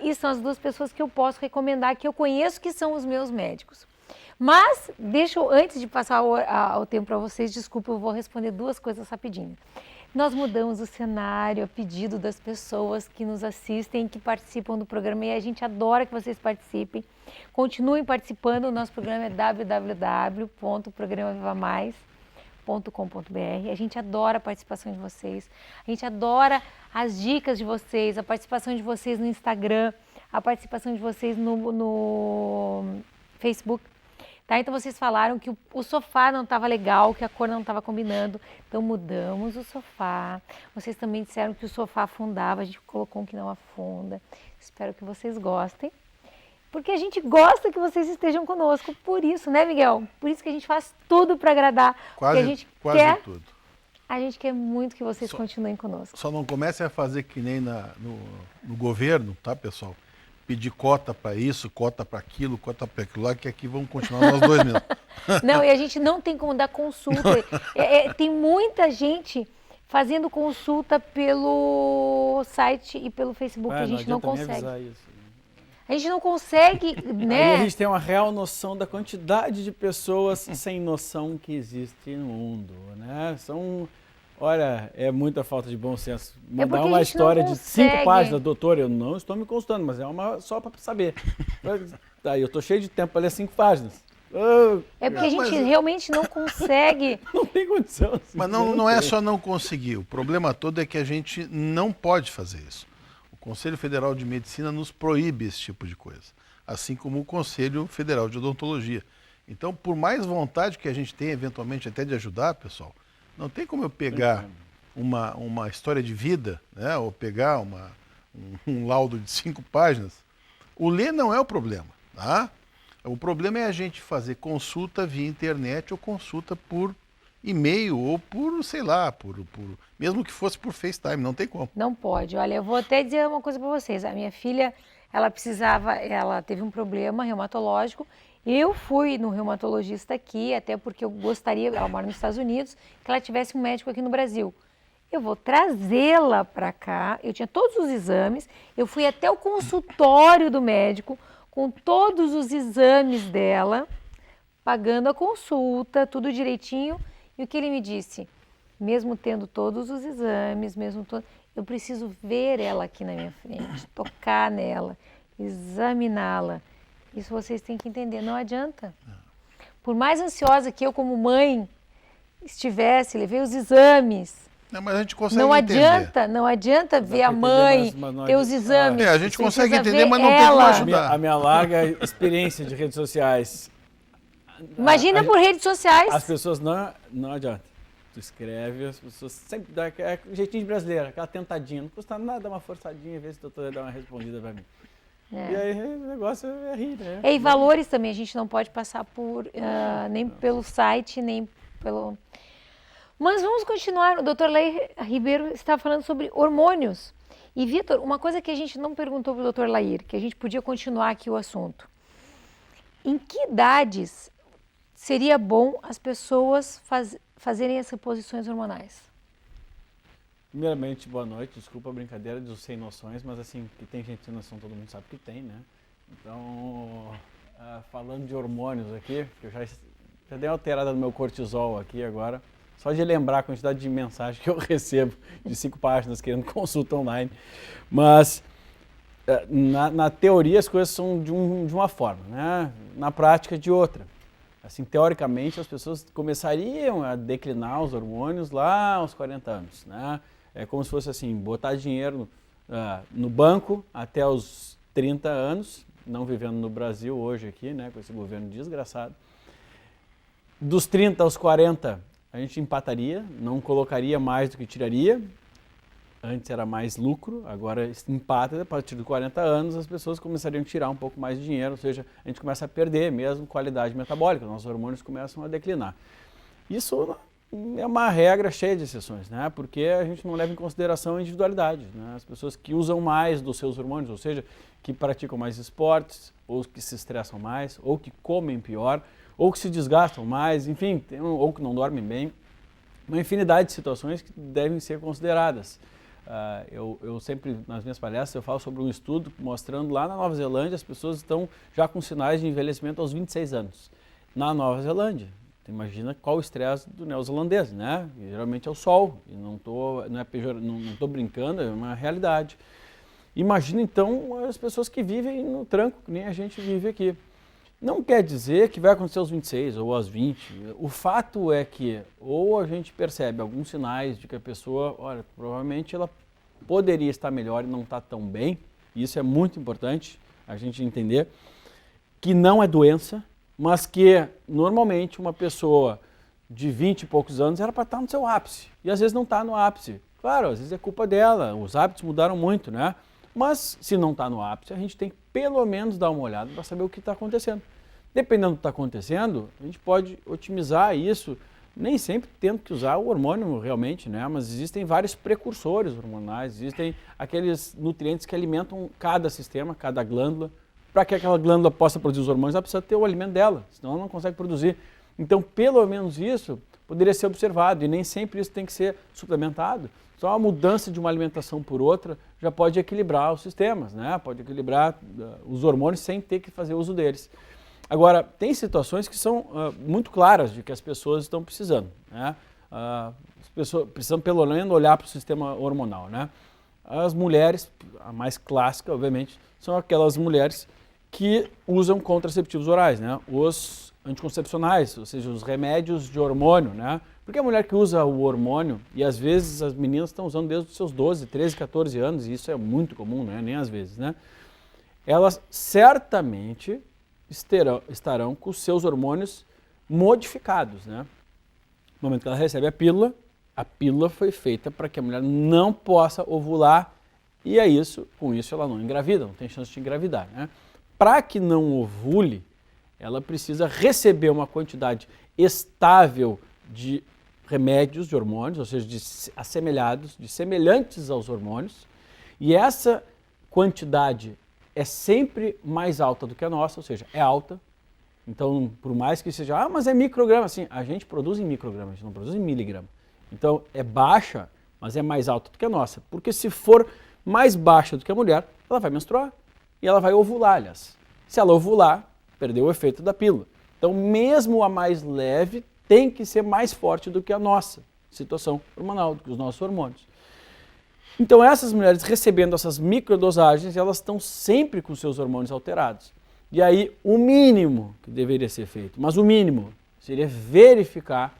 E são as 2 pessoas que eu posso recomendar, que eu conheço, que são os meus médicos. Mas, antes de passar o tempo para vocês, desculpa, eu vou responder 2 coisas rapidinho. Nós mudamos o cenário a pedido das pessoas que nos assistem, que participam do programa, e a gente adora que vocês participem. Continuem participando, o nosso programa é www.programavivamais.com.br. A gente adora a participação de vocês, a gente adora as dicas de vocês, a participação de vocês no Instagram, a participação de vocês no Facebook. Tá? Então vocês falaram que o sofá não estava legal, que a cor não estava combinando, então mudamos o sofá. Vocês também disseram que o sofá afundava, a gente colocou um que não afunda. Espero que vocês gostem, porque a gente gosta que vocês estejam conosco, por isso, né, Miguel? Por isso que a gente faz tudo para agradar. Quase, a gente quase quer, tudo. A gente quer muito que vocês continuem conosco. Só não comecem a fazer que nem no governo, tá, pessoal? Pedir cota para isso, cota para aquilo, cota para aquilo lá, que aqui vamos continuar nós 2 mesmo. Não, e a gente não tem como dar consulta. Tem muita gente fazendo consulta pelo site e pelo Facebook, a gente não consegue. A gente não consegue, né? Aí a gente tem uma real noção da quantidade de pessoas sem noção que existe no mundo, né? Olha, é muita falta de bom senso. Mandar uma história de 5 páginas, doutor, eu não estou me consultando, mas é uma só para saber. Aí eu estou cheio de tempo para ler 5 páginas. É porque a gente realmente não consegue. Não tem condição. Assim, mas não é só não conseguir. O problema todo é que a gente não pode fazer isso. O Conselho Federal de Medicina nos proíbe esse tipo de coisa. Assim como o Conselho Federal de Odontologia. Então, por mais vontade que a gente tenha, eventualmente, até de ajudar, pessoal, não tem como eu pegar uma história de vida, né, ou pegar um laudo de 5 páginas. O ler não é o problema, tá? O problema é a gente fazer consulta via internet ou consulta por e-mail ou por, sei lá, mesmo que fosse por FaceTime, não tem como. Não pode. Olha, eu vou até dizer uma coisa para vocês. A minha filha, ela teve um problema reumatológico. Eu fui no reumatologista aqui, até porque eu gostaria, ela mora nos Estados Unidos, que ela tivesse um médico aqui no Brasil. Eu vou trazê-la para cá, eu tinha todos os exames, eu fui até o consultório do médico, com todos os exames dela, pagando a consulta, tudo direitinho, e o que ele me disse? Mesmo tendo todos os exames, eu preciso ver ela aqui na minha frente, tocar nela, examiná-la. Isso vocês têm que entender, não adianta. Por mais ansiosa que eu, como mãe, estivesse, levei os exames. Não, mas a gente consegue entender. Não adianta ver a mãe, ter os exames. A gente consegue entender, mas não tem como ajudar. A minha larga experiência de redes sociais. Imagina por redes sociais. As pessoas não adianta. Tu escreve, as pessoas sempre dão jeitinho de brasileiro, aquela tentadinha. Não custa nada dar uma forçadinha, ver se o doutor dá uma respondida para mim. E aí o negócio é rir, né? E valores também, a gente não pode passar nem pelo site, nem pelo... Mas vamos continuar. O doutor Lair Ribeiro está falando sobre hormônios. E, Vitor, uma coisa que a gente não perguntou para o doutor Lair, que a gente podia continuar aqui o assunto. Em que idades seria bom as pessoas fazerem as reposições hormonais? Primeiramente, boa noite, desculpa a brincadeira dos sem noções, mas assim, que tem gente sem noção, todo mundo sabe que tem, né? Então, falando de hormônios aqui, que eu já dei uma alterada no meu cortisol aqui agora, só de lembrar a quantidade de mensagem que eu recebo de 5 páginas querendo consulta online. Mas, na teoria, as coisas são de uma forma, né? Na prática, de outra. Assim, teoricamente, as pessoas começariam a declinar os hormônios lá aos 40 anos, né? É como se fosse assim, botar dinheiro no banco até os 30 anos, não vivendo no Brasil hoje aqui, né, com esse governo desgraçado. Dos 30 aos 40, a gente empataria, não colocaria mais do que tiraria. Antes era mais lucro, agora empata, a partir dos 40 anos as pessoas começariam a tirar um pouco mais de dinheiro, ou seja, a gente começa a perder mesmo qualidade metabólica, nossos hormônios começam a declinar. Isso é uma regra cheia de exceções, né? Porque a gente não leva em consideração a individualidade, né? As pessoas que usam mais dos seus hormônios, ou seja, que praticam mais esportes, ou que se estressam mais, ou que comem pior, ou que se desgastam mais, enfim, ou que não dormem bem, uma infinidade de situações que devem ser consideradas. Eu sempre, nas minhas palestras, eu falo sobre um estudo mostrando lá na Nova Zelândia as pessoas estão já com sinais de envelhecimento aos 26 anos. Na Nova Zelândia. Então, imagina qual o estresse do neozelandês, né? E, geralmente é o sol, e não tô brincando, é uma realidade. Imagina então as pessoas que vivem no tranco, que nem a gente vive aqui. Não quer dizer que vai acontecer aos 26 ou aos 20. O fato é que ou a gente percebe alguns sinais de que a pessoa, olha, provavelmente ela poderia estar melhor e não está tão bem. Isso é muito importante a gente entender que não é doença, mas que normalmente uma pessoa de 20 e poucos anos era para estar no seu ápice. E às vezes não está no ápice. Claro, às vezes é culpa dela, os hábitos mudaram muito, né? Mas se não está no ápice, a gente tem que pelo menos dar uma olhada para saber o que está acontecendo. Dependendo do que está acontecendo, a gente pode otimizar isso, nem sempre tendo que usar o hormônio realmente, né? Mas existem vários precursores hormonais, existem aqueles nutrientes que alimentam cada sistema, cada glândula. Para que aquela glândula possa produzir os hormônios, ela precisa ter o alimento dela, senão ela não consegue produzir. Então, pelo menos isso poderia ser observado, e nem sempre isso tem que ser suplementado. Só a mudança de uma alimentação por outra já pode equilibrar os sistemas, né? Pode equilibrar os hormônios sem ter que fazer uso deles. Agora, tem situações que são muito claras de que as pessoas estão precisando, né? As pessoas precisam pelo menos olhar para o sistema hormonal, né? As mulheres, a mais clássica, obviamente, são aquelas mulheres que usam contraceptivos orais, né? Os anticoncepcionais, ou seja, os remédios de hormônio, né? Porque a mulher que usa o hormônio, e às vezes as meninas estão usando desde os seus 12, 13, 14 anos, e isso é muito comum, né? Nem às vezes, né? Elas certamente estarão com os seus hormônios modificados, né? No momento que ela recebe a pílula foi feita para que a mulher não possa ovular, e é isso, com isso ela não engravida, não tem chance de engravidar, né? Para que não ovule, ela precisa receber uma quantidade estável de remédios de hormônios, ou seja, assemelhados, semelhantes aos hormônios, e essa quantidade é sempre mais alta do que a nossa, ou seja, é alta. Então, por mais que seja, mas é micrograma, assim, a gente produz em micrograma, a gente não produz em miligrama. Então, é baixa, mas é mais alta do que a nossa, porque se for mais baixa do que a mulher, ela vai menstruar e ela vai ovular, aliás. Se ela ovular, perdeu o efeito da pílula. Então, mesmo a mais leve, tem que ser mais forte do que a nossa situação hormonal, do que os nossos hormônios. Então, essas mulheres recebendo essas microdosagens, elas estão sempre com seus hormônios alterados. E aí, o mínimo que deveria ser feito, mas o mínimo, seria verificar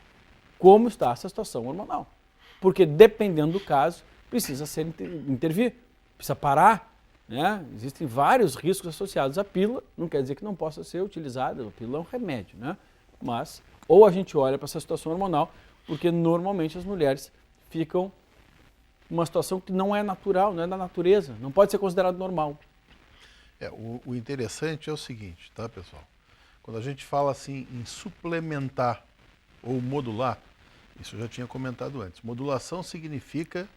como está essa situação hormonal. Porque, dependendo do caso, precisa intervir, precisa parar, né? Existem vários riscos associados à pílula, não quer dizer que não possa ser utilizada, a pílula é um remédio, né? Mas, ou a gente olha para essa situação hormonal, porque normalmente as mulheres ficam numa situação que não é natural, não é da natureza, não pode ser considerado normal. O interessante é o seguinte, tá, pessoal? Quando a gente fala assim em suplementar ou modular, isso eu já tinha comentado antes. Modulação significa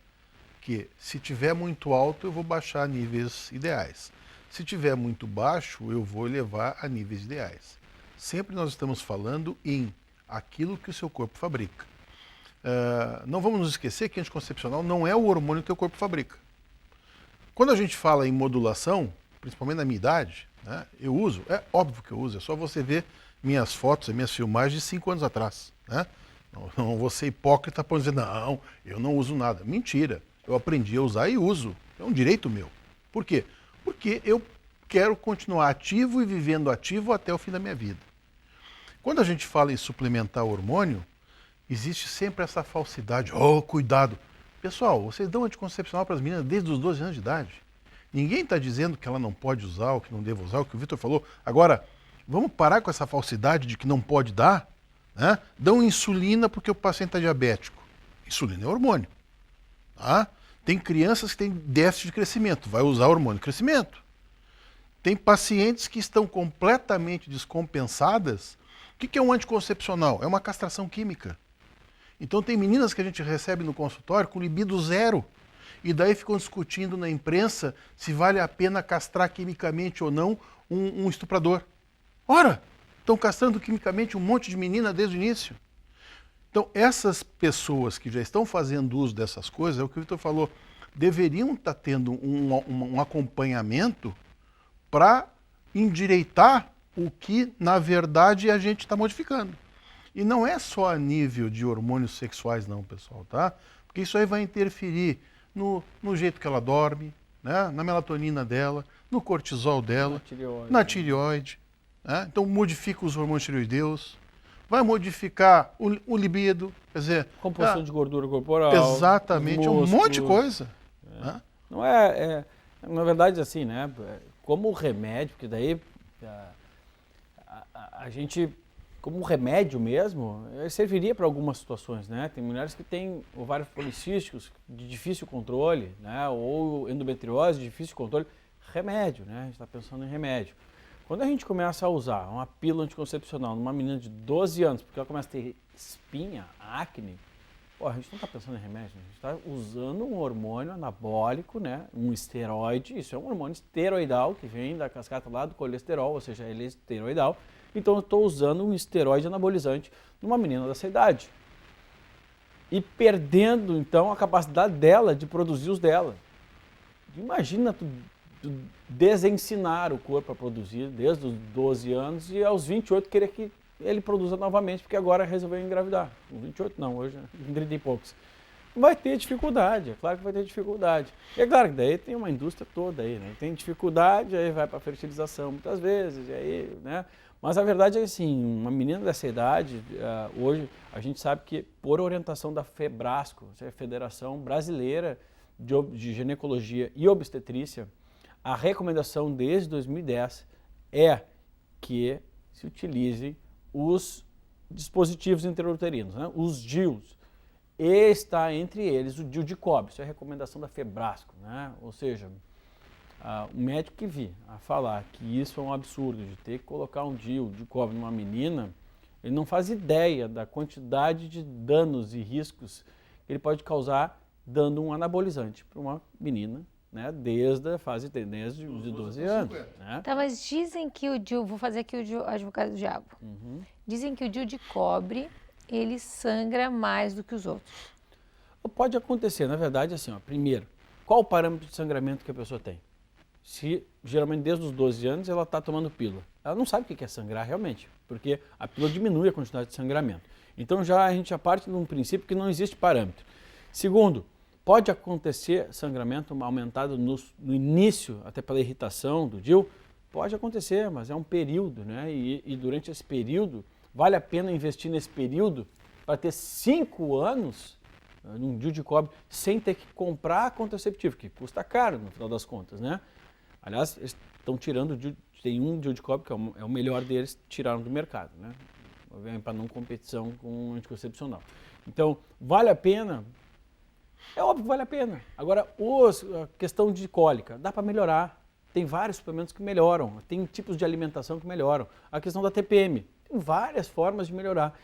que se tiver muito alto eu vou baixar a níveis ideais. Se tiver muito baixo eu vou elevar a níveis ideais. Sempre nós estamos falando em aquilo que o seu corpo fabrica. Não vamos nos esquecer que anticoncepcional não é o hormônio que o corpo fabrica. Quando a gente fala em modulação, principalmente na minha idade, né, eu uso, é óbvio que eu uso, é só você ver minhas fotos, minhas filmagens de 5 anos atrás. Né? Não vou ser hipócrita para dizer, não, eu não uso nada. Mentira, eu aprendi a usar e uso, é um direito meu. Por quê? Porque eu quero continuar ativo e vivendo ativo até o fim da minha vida. Quando a gente fala em suplementar hormônio, existe sempre essa falsidade, cuidado. Pessoal, vocês dão anticoncepcional para as meninas desde os 12 anos de idade. Ninguém está dizendo que ela não pode usar, ou que não deve usar, o que o Vitor falou. Agora, vamos parar com essa falsidade de que não pode dar, né? Dão insulina porque o paciente está diabético. Insulina é hormônio. Tá? Tem crianças que têm déficit de crescimento, vai usar hormônio de crescimento. Tem pacientes que estão completamente descompensadas. O que é um anticoncepcional? É uma castração química. Então tem meninas que a gente recebe no consultório com libido zero. E daí ficam discutindo na imprensa se vale a pena castrar quimicamente ou não um estuprador. Ora, estão castrando quimicamente um monte de menina desde o início. Então essas pessoas que já estão fazendo uso dessas coisas, é o que o Vitor falou, deveriam estar tendo um acompanhamento para endireitar o que, na verdade, a gente está modificando. E não é só a nível de hormônios sexuais não, pessoal, tá? Porque isso aí vai interferir no jeito que ela dorme, né? Na melatonina dela, no cortisol dela, na tireoide. Né? Então modifica os hormônios tireoideus, vai modificar o libido, quer dizer... Composição de gordura corporal. Exatamente, um monte de coisa. Né? Não na verdade, assim, né? Como remédio, porque daí a gente, como remédio mesmo, serviria para algumas situações, né? Tem mulheres que têm ovários policísticos de difícil controle, né? Ou endometriose de difícil controle. Remédio, né? A gente está pensando em remédio. Quando a gente começa a usar uma pílula anticoncepcional numa menina de 12 anos, porque ela começa a ter espinha, acne, a gente não está pensando em remédio, a gente está usando um hormônio anabólico, né? Um esteroide, isso é um hormônio esteroidal que vem da cascata lá do colesterol, ou seja, ele é esteroidal. Então eu estou usando um esteroide anabolizante numa menina dessa idade. E perdendo, então, a capacidade dela de produzir os dela. Imagina tu desensinar o corpo a produzir desde os 12 anos e aos 28 querer que ele produza novamente, porque agora resolveu engravidar. 28 não, hoje é 30 e poucos. Vai ter dificuldade, é claro que vai ter dificuldade. E é claro que daí tem uma indústria toda aí, né? Tem dificuldade, aí vai para a fertilização muitas vezes, e aí, né? Mas a verdade é que, assim, uma menina dessa idade, hoje, a gente sabe que por orientação da FEBRASCO, a Federação Brasileira de Ginecologia e Obstetrícia, a recomendação desde 2010 é que se utilizem os dispositivos intrauterinos, né? Os DIUs. E está entre eles o DIU de cobre, isso é a recomendação da FEBRASCO, né? Ou seja, o médico que vir a falar que isso é um absurdo, de ter que colocar um DIU de cobre numa menina, ele não faz ideia da quantidade de danos e riscos que ele pode causar dando um anabolizante para uma menina, né, desde a fase de 12 anos. Né? Tá, mas dizem que o DIU, vou fazer aqui o advogado do diabo, dizem que o DIU de cobre, ele sangra mais do que os outros. Pode acontecer, na verdade, assim, ó, primeiro, qual o parâmetro de sangramento que a pessoa tem? Se, geralmente, desde os 12 anos, ela está tomando pílula. Ela não sabe o que é sangrar realmente, porque a pílula diminui a quantidade de sangramento. Então, a gente já parte de um princípio que não existe parâmetro. Segundo, pode acontecer sangramento aumentado no início, até pela irritação do DIU? Pode acontecer, mas é um período, né? E durante esse período, vale a pena investir nesse período para ter 5 anos num DIU de cobre sem ter que comprar contraceptivo, que custa caro no final das contas, né? Aliás, eles estão tirando o DIU, tem um DIU de cobre que é o melhor deles, tiraram do mercado, né? Para não competição com o anticoncepcional. Então, vale a pena? É óbvio que vale a pena. Agora, a questão de cólica, dá para melhorar. Tem vários suplementos que melhoram, tem tipos de alimentação que melhoram. A questão da TPM, tem várias formas de melhorar.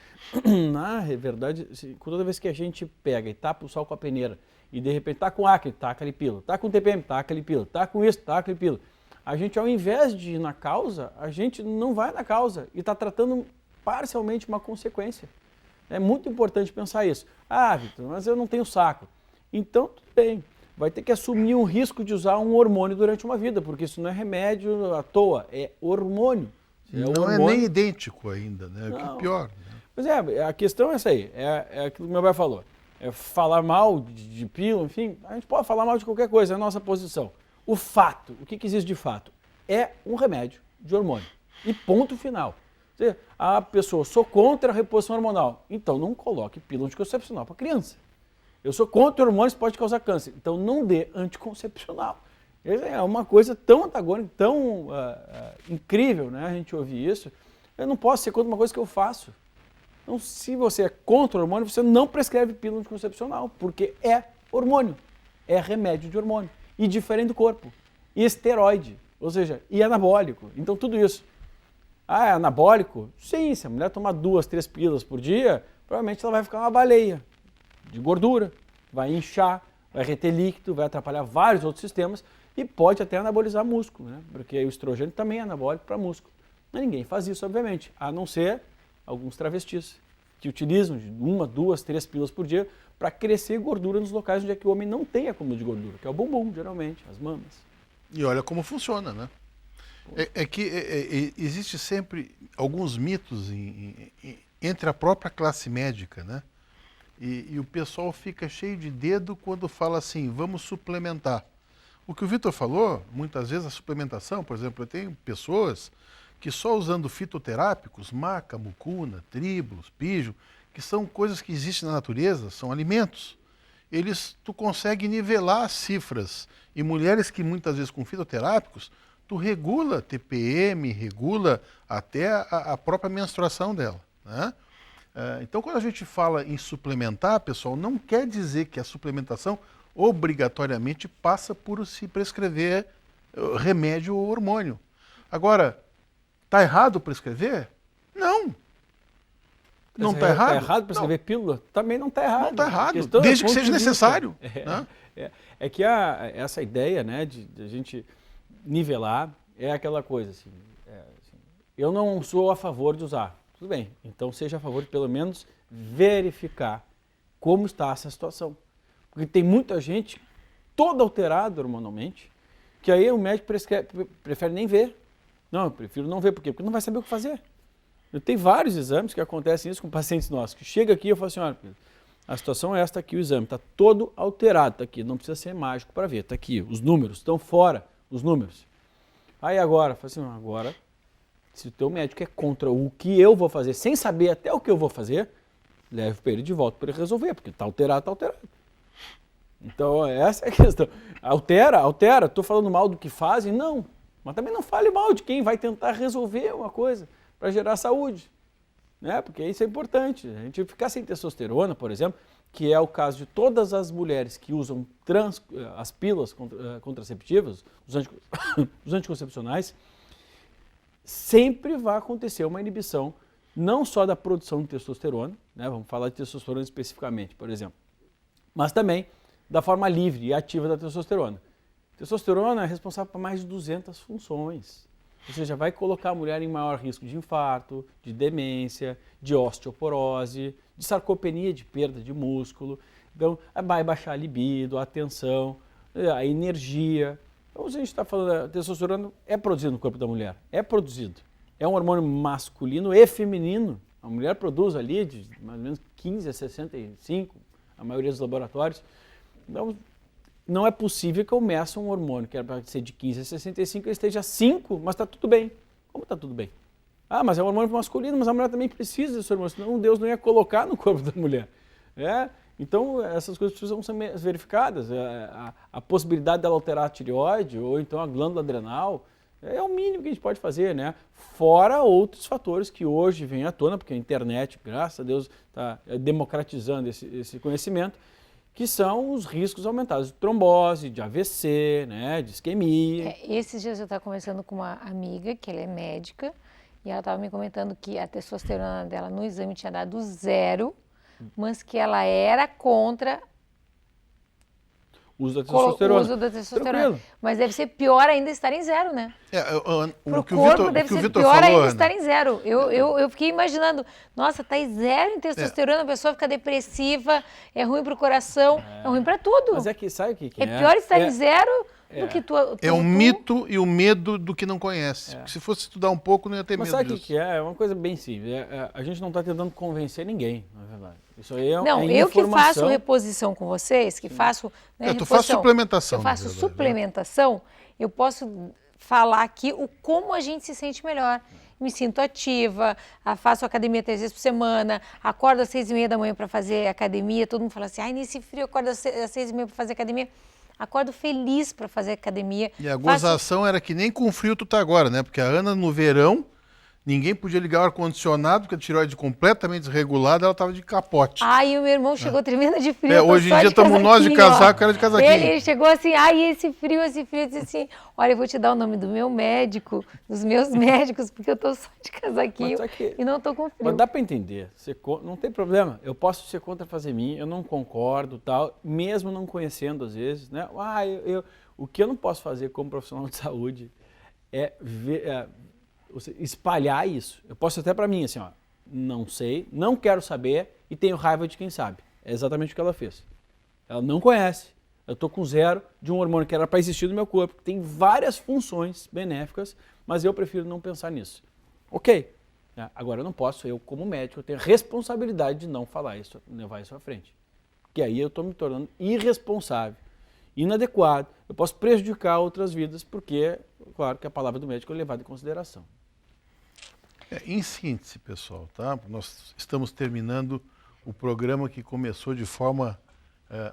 Na verdade, toda vez que a gente pega e tapa o sol com a peneira e de repente tá com acne, taca ali pílula, tá com TPM, taca ali pílula, tá com isso, taca ali pílula. A gente, ao invés de ir na causa, a gente não vai na causa e está tratando parcialmente uma consequência. É muito importante pensar isso. Ah, Vitor, mas eu não tenho saco. Então, tudo bem. Vai ter que assumir o risco de usar um hormônio durante uma vida, porque isso não é remédio à toa, é hormônio. Não é nem idêntico ainda, né? O que é pior. Né? Pois é, a questão é essa aí, é aquilo que meu pai falou. É falar mal de pílula, enfim, a gente pode falar mal de qualquer coisa, é a nossa posição. O fato, o que existe de fato? É um remédio de hormônio. E ponto final. A pessoa, sou contra a reposição hormonal, então não coloque pílula anticoncepcional para criança. Eu sou contra hormônios que pode causar câncer, então não dê anticoncepcional. É uma coisa tão antagônica, tão incrível, né? A gente ouvir isso. Eu não posso ser contra uma coisa que eu faço. Então, se você é contra o hormônio, você não prescreve pílula anticoncepcional, porque é hormônio, é remédio de hormônio, e diferente do corpo, e esteroide, ou seja, e anabólico. Então, tudo isso. Ah, é anabólico? Sim, se a mulher tomar 2, 3 pílulas por dia, provavelmente ela vai ficar uma baleia de gordura, vai inchar, vai reter líquido, vai atrapalhar vários outros sistemas e pode até anabolizar músculo, né? Porque o estrogênio também é anabólico para músculo. Mas ninguém faz isso, obviamente, a não ser alguns travestis. que utilizam de 1, 2, 3 pílulas por dia para crescer gordura nos locais onde é que o homem não tem acúmulo de gordura, que é o bumbum, geralmente, as mamas. E olha como funciona, né? Existe sempre alguns mitos entre a própria classe médica, né? E o pessoal fica cheio de dedo quando fala assim, vamos suplementar. O que o Vitor falou, muitas vezes a suplementação, por exemplo, eu tenho pessoas que só usando fitoterápicos, maca, mucuna, tribulus, pijo, que são coisas que existem na natureza, são alimentos. Tu consegue nivelar as cifras. E mulheres que muitas vezes com fitoterápicos, tu regula TPM, regula até a própria menstruação dela, né? Então, quando a gente fala em suplementar, pessoal, não quer dizer que a suplementação obrigatoriamente passa por se prescrever remédio ou hormônio. Agora, está errado prescrever? Não. Não está errado? Está errado prescrever pílula? Também não está errado. Não está errado, desde que seja necessário. É que essa ideia, né, de a gente nivelar é aquela coisa assim, eu não sou a favor de usar. Tudo bem, então seja a favor de pelo menos verificar como está essa situação. Porque tem muita gente toda alterada hormonalmente, que aí o médico prefere nem ver. Não, eu prefiro não ver, por quê? Porque não vai saber o que fazer. Eu tenho vários exames que acontecem isso com pacientes nossos, que chega aqui e eu falo assim, olha, a situação é esta aqui, o exame está todo alterado, está aqui, não precisa ser mágico para ver, está aqui, os números estão fora, os números. Aí agora, eu falo assim, agora, se o teu médico é contra o que eu vou fazer, sem saber até o que eu vou fazer, leve para ele de volta para ele resolver, porque está alterado, está alterado. Então, essa é a questão. Altera, estou falando mal do que fazem? Não, mas também não fale mal de quem vai tentar resolver uma coisa para gerar saúde, né? Porque isso é importante. A gente ficar sem testosterona, por exemplo, que é o caso de todas as mulheres que usam as pílulas contraceptivas, os anticoncepcionais, sempre vai acontecer uma inibição, não só da produção de testosterona, né? Vamos falar de testosterona especificamente, por exemplo, mas também da forma livre e ativa da testosterona. A testosterona é responsável por mais de 200 funções. Ou seja, vai colocar a mulher em maior risco de infarto, de demência, de osteoporose, de sarcopenia, de perda de músculo. Então, vai baixar a libido, a atenção, a energia. Então, se a gente está falando, a testosterona é produzida no corpo da mulher, é produzido. É um hormônio masculino e feminino. A mulher produz ali de mais ou menos 15 a 65, a maioria dos laboratórios. Então, não é possível que eu meça um hormônio que era para ser de 15 a 65 e esteja 5, mas está tudo bem. Como está tudo bem? Ah, mas é um hormônio masculino, mas a mulher também precisa desse hormônio, senão Deus não ia colocar no corpo da mulher. Então, essas coisas precisam ser verificadas. A possibilidade dela alterar a tireoide ou então a glândula adrenal é o mínimo que a gente pode fazer, né? Fora outros fatores que hoje vêm à tona, porque a internet, graças a Deus, está democratizando esse conhecimento, que são os riscos aumentados de trombose, de AVC, né, de isquemia. Esses dias eu estava conversando com uma amiga, que ela é médica, e ela estava me comentando que a testosterona dela no exame tinha dado 0, mas que ela era contra o uso da testosterona. Tranquilo. Mas deve ser pior ainda estar em 0, né? O que o Vitor pior falou, ainda estar em 0. Eu fiquei imaginando, nossa, tá em 0 em testosterona, a pessoa fica depressiva, é ruim pro coração, é ruim para tudo. Mas é que, sabe o que é? É pior estar em 0 do que tu... É o mito e o medo do que não conhece. Se fosse estudar um pouco, não ia ter medo disso. Mas sabe o que é? É uma coisa bem simples. A gente não está tentando convencer ninguém, na verdade. Isso aí é não, eu que faço reposição com vocês, que faço... Né, tu faz suplementação. Eu faço suplementação, eu posso falar aqui como a gente se sente melhor. Me sinto ativa, faço academia 3 vezes por semana, acordo às 6h30 da manhã para fazer academia, todo mundo fala assim, nesse frio eu acordo às 6h30 para fazer academia. Acordo feliz para fazer academia. E a gozação era que nem com frio tu tá agora, né? Porque a Ana no verão, ninguém podia ligar o ar-condicionado, porque a tireoide completamente desregulada, ela estava de capote. E o meu irmão chegou tremendo de frio. Hoje em dia estamos nós de casaco, ela de casaquinho. Ele chegou assim, esse frio, eu disse assim, olha, eu vou te dar o nome do meu médico, dos meus médicos, porque eu estou só de casaquinho e não estou com frio. Mas dá para entender, não tem problema, eu posso ser contra fazer mim, eu não concordo, tal, mesmo não conhecendo às vezes, né? O que eu não posso fazer como profissional de saúde é espalhar isso. Eu posso até para mim, assim, Não sei, não quero saber e tenho raiva de quem sabe. É exatamente o que ela fez. Ela não conhece. Eu estou com 0 de um hormônio que era para existir no meu corpo, que tem várias funções benéficas, mas eu prefiro não pensar nisso. Ok. Agora eu não posso, eu como médico, eu tenho a responsabilidade de não falar isso, levar isso à frente. Porque aí eu estou me tornando irresponsável, inadequado, eu posso prejudicar outras vidas, porque, claro, que a palavra do médico é levada em consideração. Em síntese, pessoal, tá? Nós estamos terminando o programa que começou de forma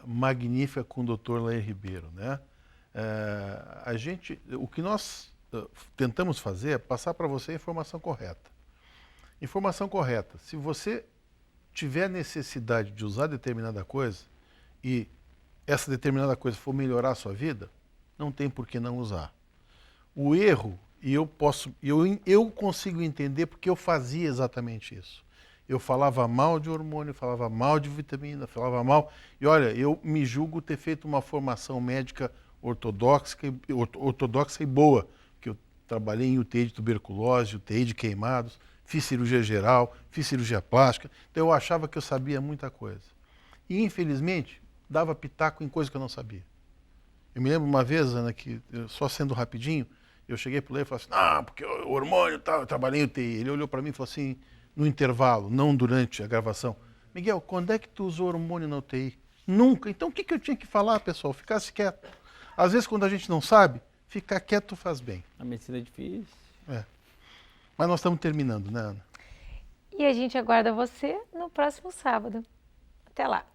magnífica com o Dr. Lair Ribeiro, né? O que nós tentamos fazer é passar para você a informação correta. Informação correta. Se você tiver necessidade de usar determinada coisa e essa determinada coisa for melhorar a sua vida, não tem por que não usar. O erro, e eu consigo entender porque eu fazia exatamente isso. Eu falava mal de hormônio, falava mal de vitamina, falava mal. E olha, eu me julgo ter feito uma formação médica ortodoxa e boa, que eu trabalhei em UTI de tuberculose, UTI de queimados, fiz cirurgia geral, fiz cirurgia plástica, então eu achava que eu sabia muita coisa. E infelizmente, dava pitaco em coisa que eu não sabia. Eu me lembro uma vez, Ana, que, só sendo rapidinho, eu cheguei para ele e falei assim, porque o hormônio tal, eu trabalhei em UTI. Ele olhou para mim e falou assim, no intervalo, não durante a gravação, Miguel, quando é que tu usou hormônio na UTI? Nunca. Então o que eu tinha que falar, pessoal? Ficasse quieto. Às vezes, quando a gente não sabe, ficar quieto faz bem. A medicina é difícil. Mas nós estamos terminando, né, Ana? E a gente aguarda você no próximo sábado. Até lá.